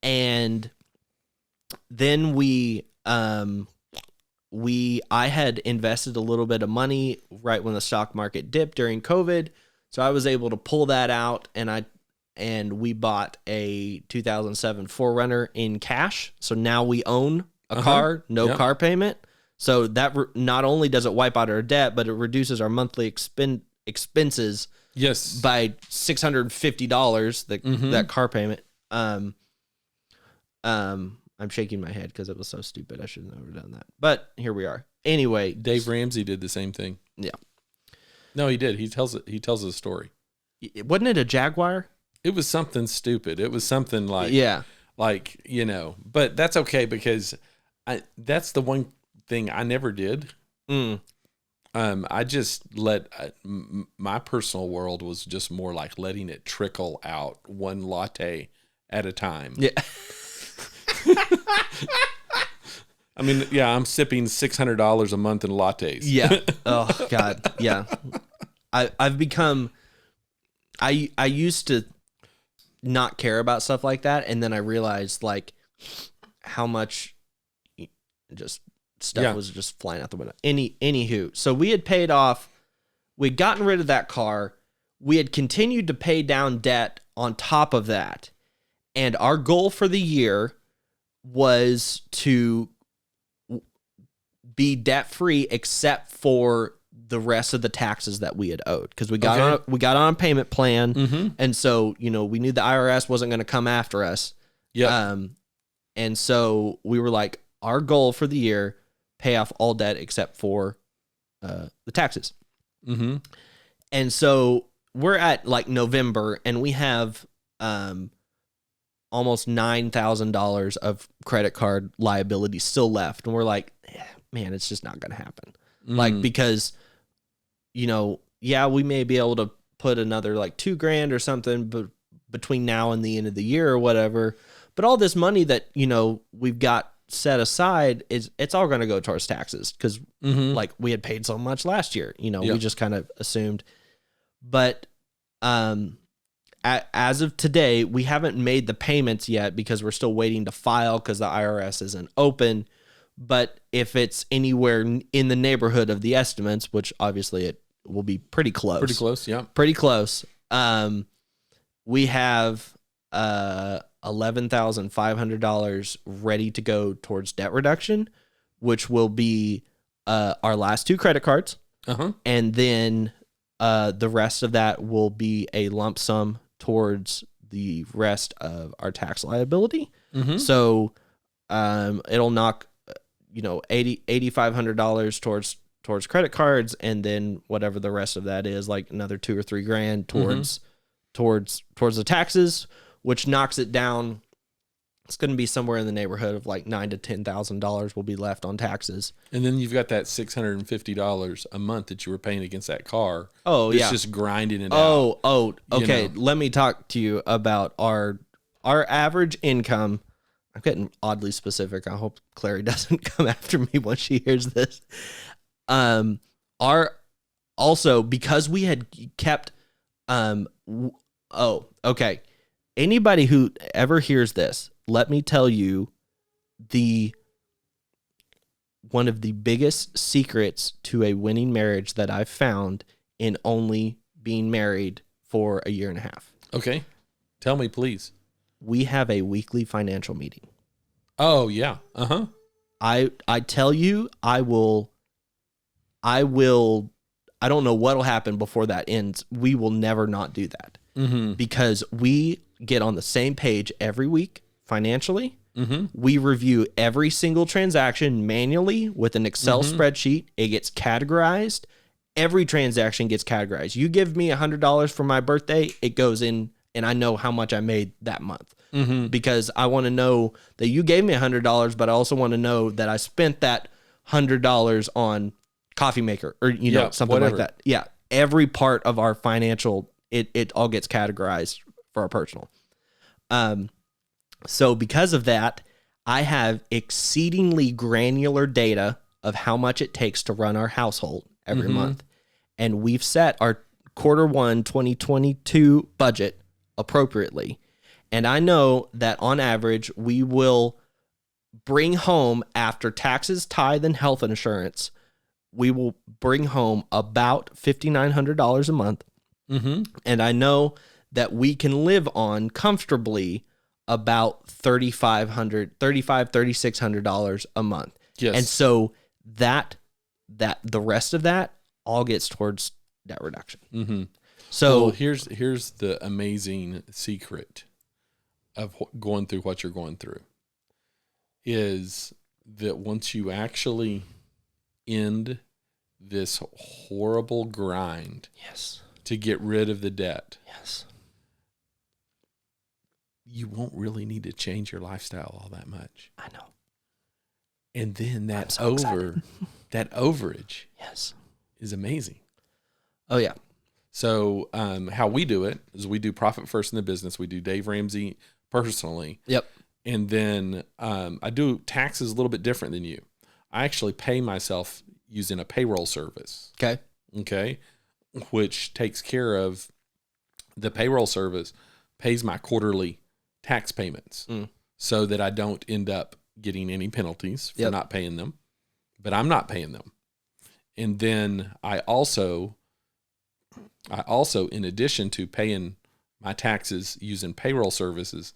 And then I had invested a little bit of money right when the stock market dipped during COVID. So I was able to pull that out, and we bought a 2007 4Runner in cash. So now we own a car, car payment. So that not only does it wipe out our debt, but it reduces our monthly expenses by $650, that car payment. I'm shaking my head because it was so stupid. I should have never done that. But here we are. Anyway, Dave Ramsey did the same thing. Yeah. No, he did. He tells a story. Wasn't it a Jaguar? It was something stupid. It was something like, like, you know, but that's okay because that's the one thing I never did. I just my personal world was just more like letting it trickle out one latte at a time. Yeah. I mean, yeah, I'm sipping $600 a month in lattes. Yeah. Oh God. Yeah. I've become. I used to not care about stuff like that, and then I realized like how much just stuff was just flying out the window. Anywho, so we had paid off, we'd gotten rid of that car. We had continued to pay down debt on top of that. And our goal for the year was to be debt free except for the rest of the taxes that we had owed, because we got on a payment plan, and so we knew the IRS wasn't going to come after us. And so we were like, our goal for the year, pay off all debt except for the taxes. And so we're at like November, and we have almost $9,000 of credit card liability still left, and we're like, man, it's just not going to happen. Like, because we may be able to put another like $2,000 or something, but between now and the end of the year or whatever. But all this money that we've got set aside it's all going to go towards taxes, because like we had paid so much last year. We just kind of assumed. But as of today, we haven't made the payments yet because we're still waiting to file because the IRS isn't open. But if it's anywhere in the neighborhood of the estimates, which obviously it will be pretty close. Pretty close, yeah. Pretty close. We have $11,500 ready to go towards debt reduction, which will be our last 2 credit cards. And then the rest of that will be a lump sum towards the rest of our tax liability. So it'll knock $8,500 towards credit cards, and then whatever the rest of that is, like another $2,000 or $3,000 towards the taxes, which knocks it down. It's going to be somewhere in the neighborhood of like $9,000 to $10,000 will be left on taxes. And then you've got that $650 a month that you were paying against that car. Oh, it's yeah. just grinding it out. Okay. Let me talk to you about our average income. I'm getting oddly specific. I hope Clary doesn't come after me when she hears this. Also, because we had kept, okay. Anybody who ever hears this, let me tell you one of the biggest secrets to a winning marriage that I've found in only being married for a year and a half. Okay. Tell me, please. We have a weekly financial meeting. Oh, yeah. I tell you, I don't know what'll happen before that ends. We will never not do that. Because we get on the same page every week financially. We review every single transaction manually with an Excel spreadsheet. It gets categorized. Every transaction gets categorized. You give me $100 for my birthday, it goes in, and I know how much I made that month. Because I want to know that you gave me $100, but I also want to know that I spent that $100 on coffee maker or something whatever. like that. Yeah, every part of our financial, it all gets categorized for our personal. So because of that, I have exceedingly granular data of how much it takes to run our household every month. And we've set our Q1 2022 budget appropriately. And I know that on average, we will bring home, after taxes, tithe, and health insurance, we will bring home about $5,900 a month. And I know that we can live on comfortably about $3,600 a month. Yes. And so that the rest of that all gets towards debt reduction. So here's the amazing secret of going through what you're going through, is that once you actually end this horrible grind to get rid of the debt, you won't really need to change your lifestyle all that much. I know. And then that that overage is amazing. Oh, yeah. So how we do it is we do profit first in the business. We do Dave Ramsey personally. Yep. And then I do taxes a little bit different than you. I actually pay myself using a payroll service. Okay. Which takes care of the payroll service, pays my quarterly tax payments so that I don't end up getting any penalties for not paying them. but I'm not paying them. And then I also, in addition to paying my taxes using payroll services,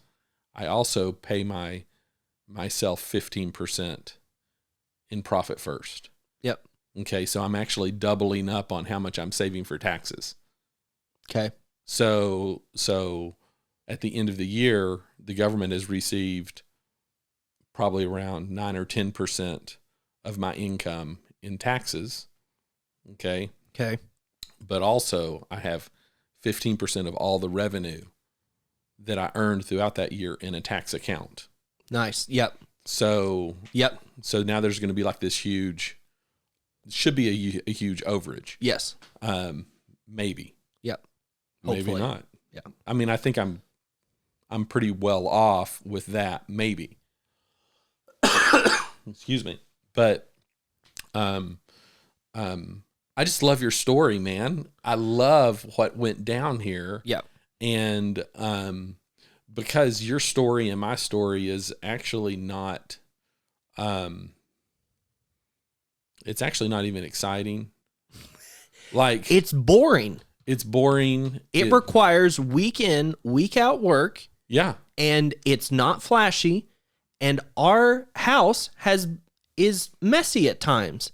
I also pay myself 15% in profit first. Yep. Okay, so I'm actually doubling up on how much I'm saving for taxes. Okay. So at the end of the year, the government has received probably around 9 or 10% of my income in taxes. Okay. Okay. But also I have 15% of all the revenue that I earned throughout that year in a tax account. Nice. Yep. So now there's going to be like this huge, should be a huge overage. Yes. Maybe. Yep. Maybe Hopefully. not. Yeah. I mean, I think I'm pretty well off with that. Maybe. Excuse me. But, I just love your story, man. I love what went down here. Yeah. And, because your story and my story is actually not, it's actually not even exciting. Like, it's boring. It's boring. It requires week in, week out work. Yeah. And it's not flashy. And our house is messy at times.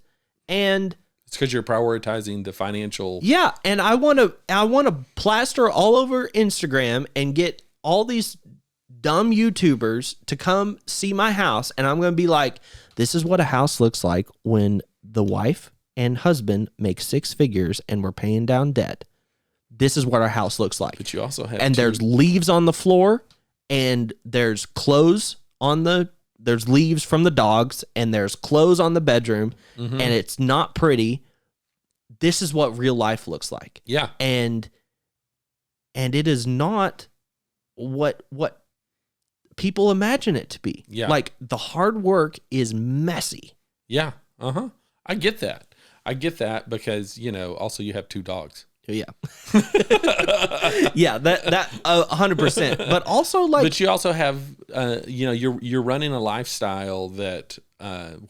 And it's because you're prioritizing the financial. Yeah, and I want to plaster all over Instagram and get all these dumb YouTubers to come see my house, and I'm going to be like, this is what a house looks like when the wife and husband make 6 figures and we're paying down debt. This is what our house looks like. But you also have there's leaves on the floor, and there's clothes there's leaves from the dogs, and there's clothes on the bedroom, and it's not pretty. This is what real life looks like. Yeah. And it is not what people imagine it to be. Yeah. Like, the hard work is messy. Yeah. Uh-huh. I get that because, also you have 2 dogs. Yeah. Yeah, that 100%. But also, like, but you also have, you're running a lifestyle that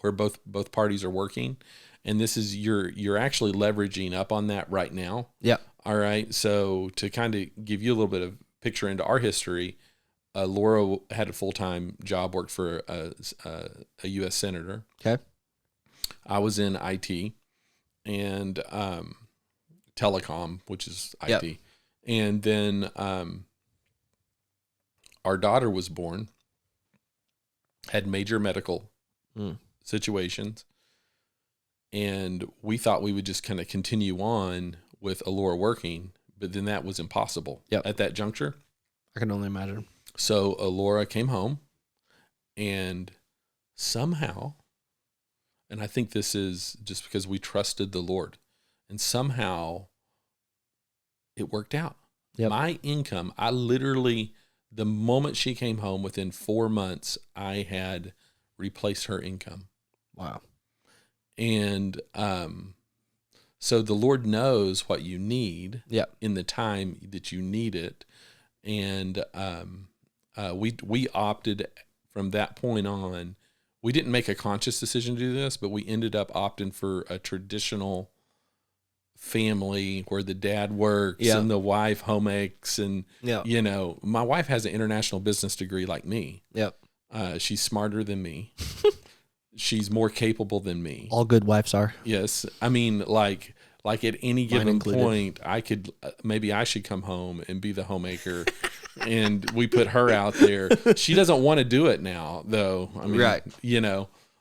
where both parties are working, and this is you're actually leveraging up on that right now. Yeah. All right. So to kind of give you a little bit of picture into our history, Laura had a full-time job, worked for a U.S. senator. Okay. I was in IT and telecom, which is IT. Yep. And then our daughter was born, had major medical situations, and we thought we would just kind of continue on with Allura working, but then that was impossible at that juncture. I can only imagine. So Allura came home, and somehow, and I think this is just because we trusted the Lord, and somehow it worked out. Yep. My income, I literally, the moment she came home, within 4 months, I had replaced her income. Wow. And so the Lord knows what you need in the time that you need it. And we opted from that point on. We didn't make a conscious decision to do this, but we ended up opting for a traditional family where the dad works and the wife homemakes. And, my wife has an international business degree like me. Yep. She's smarter than me. She's more capable than me. All good wives are. Yes. I mean, like at any given point, I could, maybe I should come home and be the homemaker. And we put her out there. She doesn't want to do it now, though. I mean, right.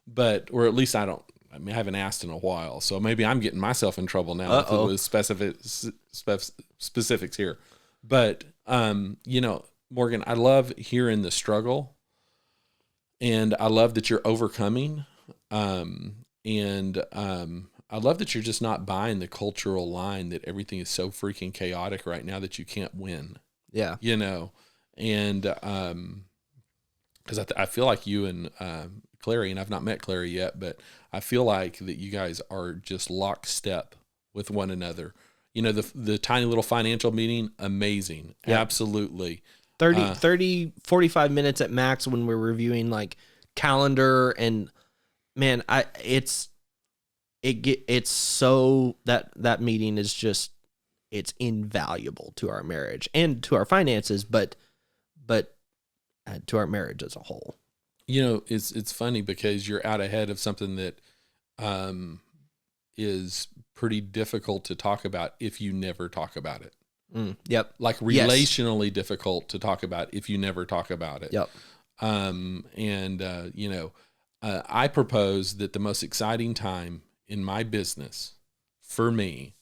But, or at least I haven't asked in a while. So maybe I'm getting myself in trouble now with specifics here. But, Morgan, I love hearing the struggle, and I love that you're overcoming. I love that you're just not buying the cultural line that everything is so freaking chaotic right now that you can't win. Yeah. And because I feel like you and Clary, and I've not met Clary yet, but I feel like that you guys are just lockstep with one another. The tiny little financial meeting, amazing. Yep. Absolutely. 30, 45 minutes at max when we're reviewing like calendar, and man, it's it's so that meeting is just, it's invaluable to our marriage and to our finances, but to our marriage as a whole. You know, it's funny because you're out ahead of something that is pretty difficult to talk about if you never talk about it. Yep. Like relationally difficult to talk about if you never talk about it. Yep. You know, I propose that the most exciting time in my business for me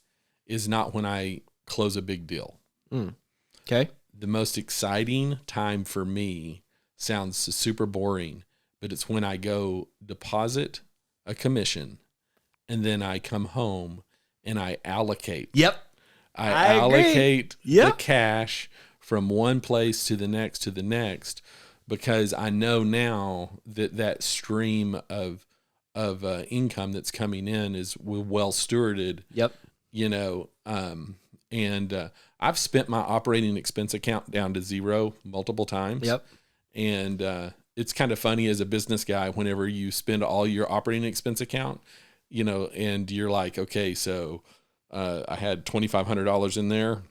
is not when I close a big deal. Okay. The most exciting time for me sounds super boring, but it's when I go deposit a commission and then I come home and I allocate. Yep. I allocate the cash from one place to the next, because I know now that stream of income that's coming in is well stewarded. Yep. You know, I've spent my operating expense account down to zero multiple times. Yep. And it's kind of funny as a business guy, whenever you spend all your operating expense account, you know, and you're like, okay, so I had $2,500 in there.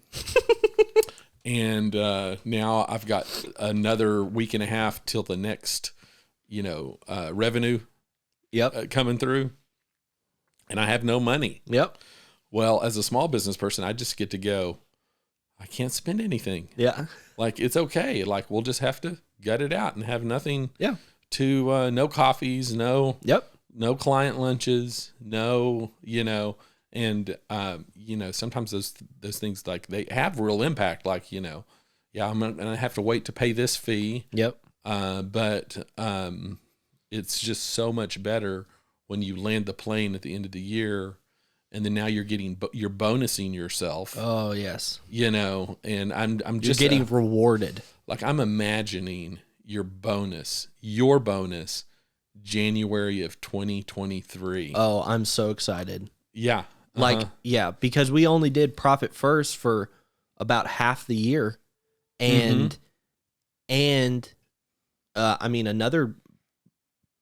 And now I've got another week and a half till the next, you know, revenue coming through. And I have no money. Yep. Well, as a small business person, I just get to go, I can't spend anything. Yeah. Like, it's okay. Like, we'll just have to gut it out and have nothing to, no coffees, no client lunches, no, you know, and, you know, sometimes those things, like, they have real impact. Like, you know, I'm going to have to wait to pay this fee. Yep. But it's just so much better when you land the plane at the end of the year, and then now you're bonusing yourself. Oh yes. You know, and I'm just you're getting rewarded. Like, I'm imagining your bonus January of 2023. Oh, I'm so excited. Yeah. Like, because we only did profit first for about half the year. And, I mean, another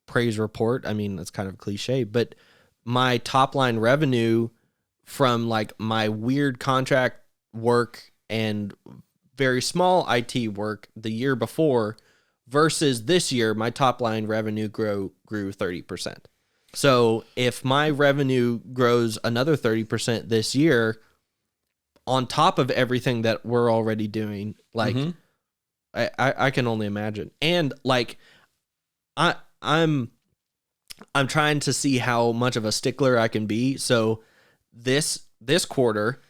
praise report, I mean, that's kind of cliche, but my top line revenue from like my weird contract work and very small IT work the year before versus this year, my top line revenue grew 30%. So if my revenue grows another 30% this year, on top of everything that we're already doing, like I can only imagine. And like I'm trying to see how much of a stickler I can be. So this quarter,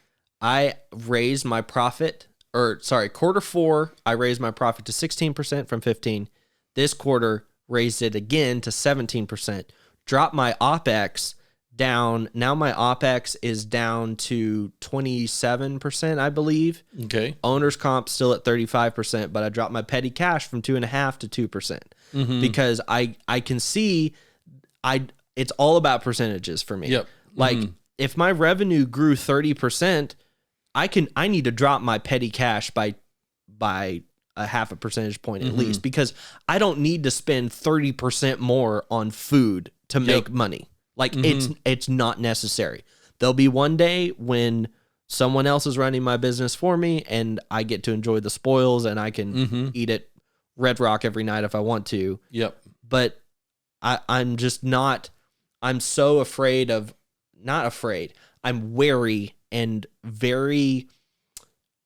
I raised my profit, quarter 4, I raised my profit to 16% from 15. This quarter raised it again to 17%. Dropped my OPEX down. Now my OPEX is down to 27%, I believe. Okay. Owner's comp still at 35%, but I dropped my petty cash from 2.5% to 2% because I can see it's all about percentages for me. Yep. Like if my revenue grew 30%, I need to drop my petty cash by a half a percentage point at least, because I don't need to spend 30% more on food to make money. Like it's not necessary. There'll be one day when someone else is running my business for me and I get to enjoy the spoils and I can eat at Red Rock every night if I want to. Yep. But I'm just not, I'm so afraid of, not afraid, I'm wary and very,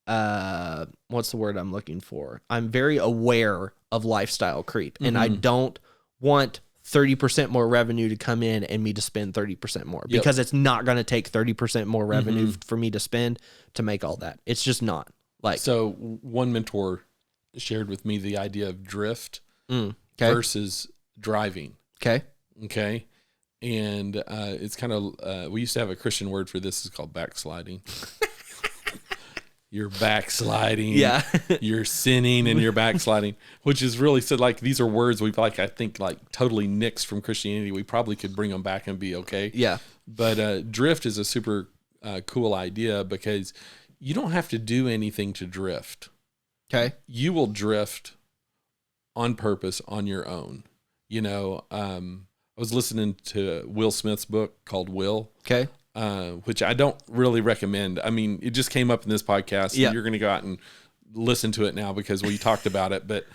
what's the word I'm looking for? I'm very aware of lifestyle creep, and I don't want 30% more revenue to come in and me to spend 30% more because it's not going to take 30% more revenue for me to spend to make all that. It's just not. Like, so one mentor shared with me the idea of drift versus driving. Okay. And it's kind of, we used to have a Christian word for this. It's called backsliding. You're backsliding. Yeah. You're sinning and you're backsliding, which is really, so like, these are words we've I think totally nixed from Christianity. We probably could bring them back and be okay. Yeah. But drift is a super cool idea because you don't have to do anything to drift. Okay. You will drift on purpose on your own. You know, I was listening to Will Smith's book called Will. Okay. Which I don't really recommend. I mean, it just came up in this podcast. So Yeah. you're going to go out and listen to it now because we talked about it. But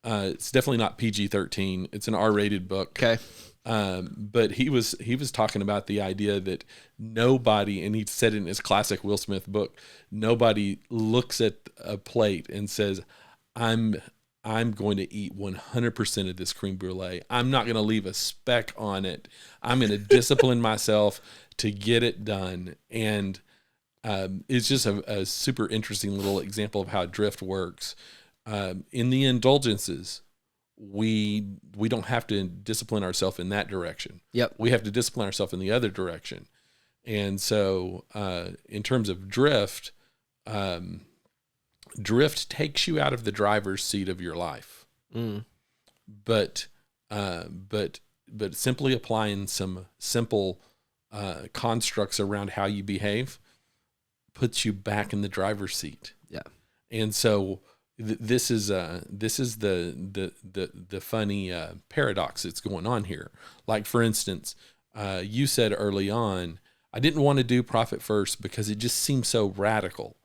it's definitely not PG-13. It's an R-rated book. Okay. But he was talking about the idea that nobody, and he said in his classic Will Smith book, nobody looks at a plate and says, I'm going to eat 100% of this creme brulee. I'm not going to leave a speck on it. I'm going to discipline myself to get it done. And it's just a super interesting little example of how drift works. In the indulgences, we don't have to discipline ourselves in that direction. Yep. We have to discipline ourselves in the other direction. And so in terms of drift, drift takes you out of the driver's seat of your life. But simply applying some simple constructs around how you behave puts you back in the driver's seat. Yeah. And so this is the funny paradox that's going on here. Like, for instance, you said early on, I didn't want to do profit first because it just seemed so radical,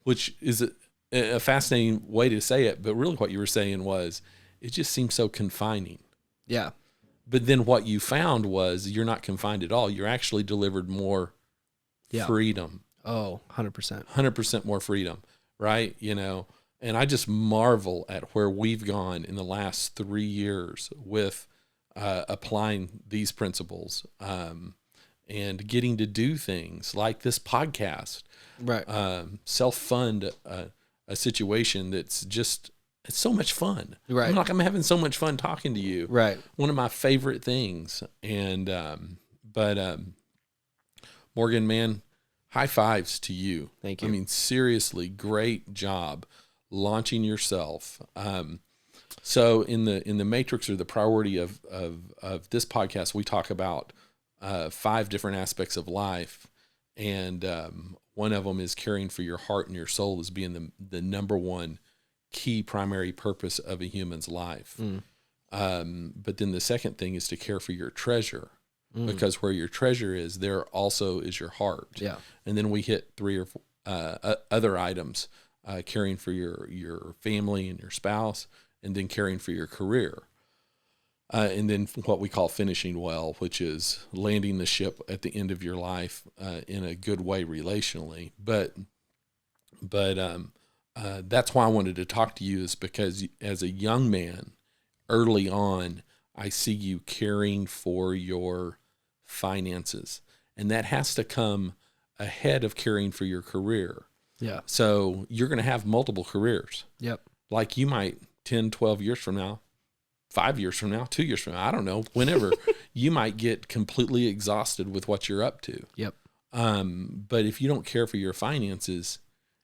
which is a fascinating way to say it. But really what you were saying was, it just seems so confining. Yeah. But then what you found was you're not confined at all. You're actually delivered more freedom. Oh, 100%. 100% more freedom, right? You know, and I just marvel at where we've gone in the last 3 years with applying these principles and getting to do things like this podcast. Right. Self-fund a situation that's just, it's so much fun. Right. I'm having so much fun talking to you. Right. One of my favorite things. And, Morgan, man, high fives to you. Thank you. I mean, seriously, great job launching yourself. So in the matrix, or the priority of this podcast, we talk about 5 different aspects of life. And, one of them is caring for your heart and your soul as being the number one key primary purpose of a human's life. But then the second thing is to care for your treasure, because where your treasure is, there also is your heart. Yeah. And then we hit 3 or 4 other items, caring for your family and your spouse, and then caring for your career. And then what we call finishing well, which is landing the ship at the end of your life in a good way relationally. But that's why I wanted to talk to you, is because as a young man, early on, I see you caring for your finances, and that has to come ahead of caring for your career. Yeah. So you're going to have multiple careers. Yep. Like you might 10, 12 years from now, 5 years from now, 2 years from now, I don't know, whenever, you might get completely exhausted with what you're up to. Yep. But if you don't care for your finances,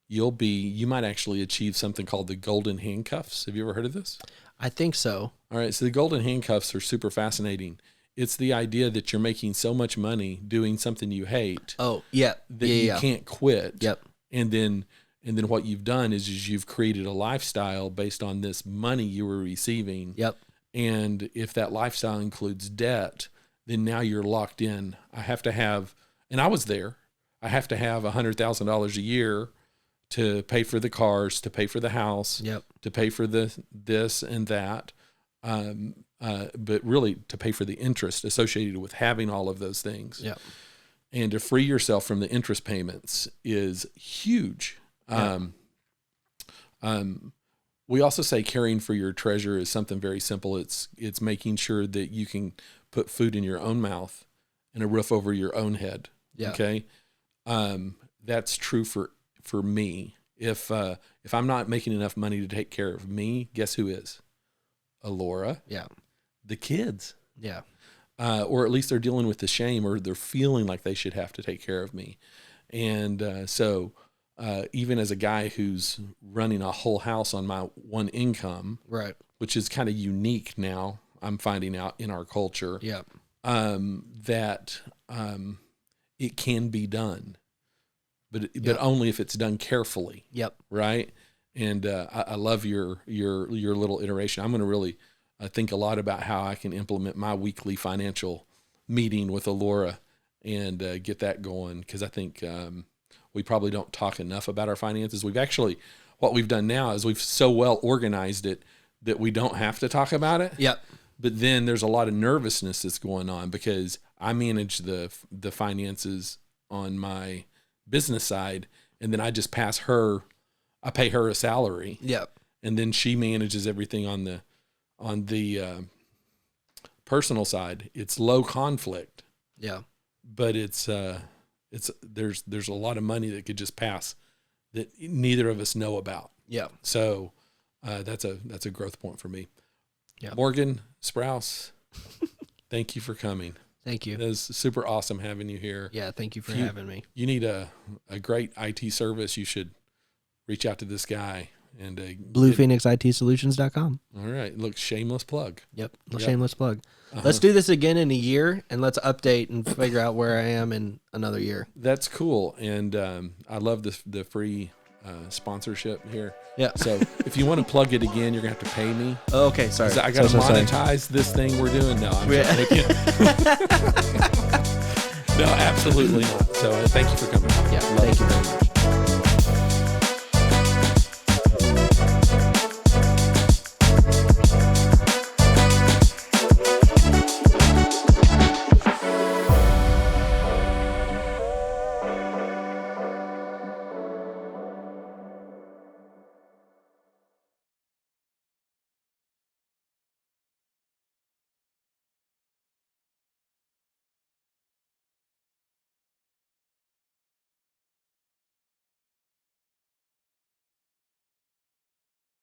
you might actually achieve something called the Golden Handcuffs. Have you ever heard of this? I think so. All right. So the Golden Handcuffs are super fascinating. It's the idea that you're making so much money doing something you hate. Oh, yeah. That you can't quit. Yep. And then what you've done is you've created a lifestyle based on this money you were receiving. Yep. And if that lifestyle includes debt, then now you're locked in. I have to have, and I was there, I have to have $100,000 a year to pay for the cars, to pay for the house, Yep. to pay for this and that. But really to pay for the interest associated with having all of those things. Yep. And to free yourself from the interest payments is huge. Yep. We also say caring for your treasure is something very simple. It's making sure that you can put food in your own mouth and a roof over your own head. Yeah. Okay. That's true for me. If I'm not making enough money to take care of me, guess who is? Alora. Yeah. The kids. Yeah. Or at least they're dealing with the shame, or they're feeling like they should have to take care of me. And so even as a guy who's running a whole house on my one income, Right. which is kind of unique now, I'm finding out in our culture, Yeah. that it can be done, but only if it's done carefully. Yep. Right. And I love your little iteration. I'm going to really I think a lot about how I can implement my weekly financial meeting with Alora and get that going. Because I think we probably don't talk enough about our finances. What we've done now is we've so well organized it that we don't have to talk about it. Yep. But then there's a lot of nervousness that's going on because I manage the finances on my business side, and then I just I pay her a salary. Yep. And then she manages everything on the personal side. It's low conflict. Yeah. But there's a lot of money that could just pass that neither of us know about. Yeah. So that's a growth point for me. Yeah. Morgan Sprouse, thank you for coming. Thank you. It was super awesome having you here. Yeah, thank you for having me. You need a great IT service. You should reach out to this guy. And BluePhoenixITSolutions.com. All right. Look, shameless plug. Yep. Shameless plug. Let's do this again in a year, and let's update and figure out where I am in another year. That's cool. And I love the free sponsorship here. Yeah. So if you want to plug it again, you're going to have to pay me. Oh, okay. Sorry. I got to monetize this thing we're doing. No, I'm joking. No, absolutely not. So thank you for coming. Yeah. Thank you very much.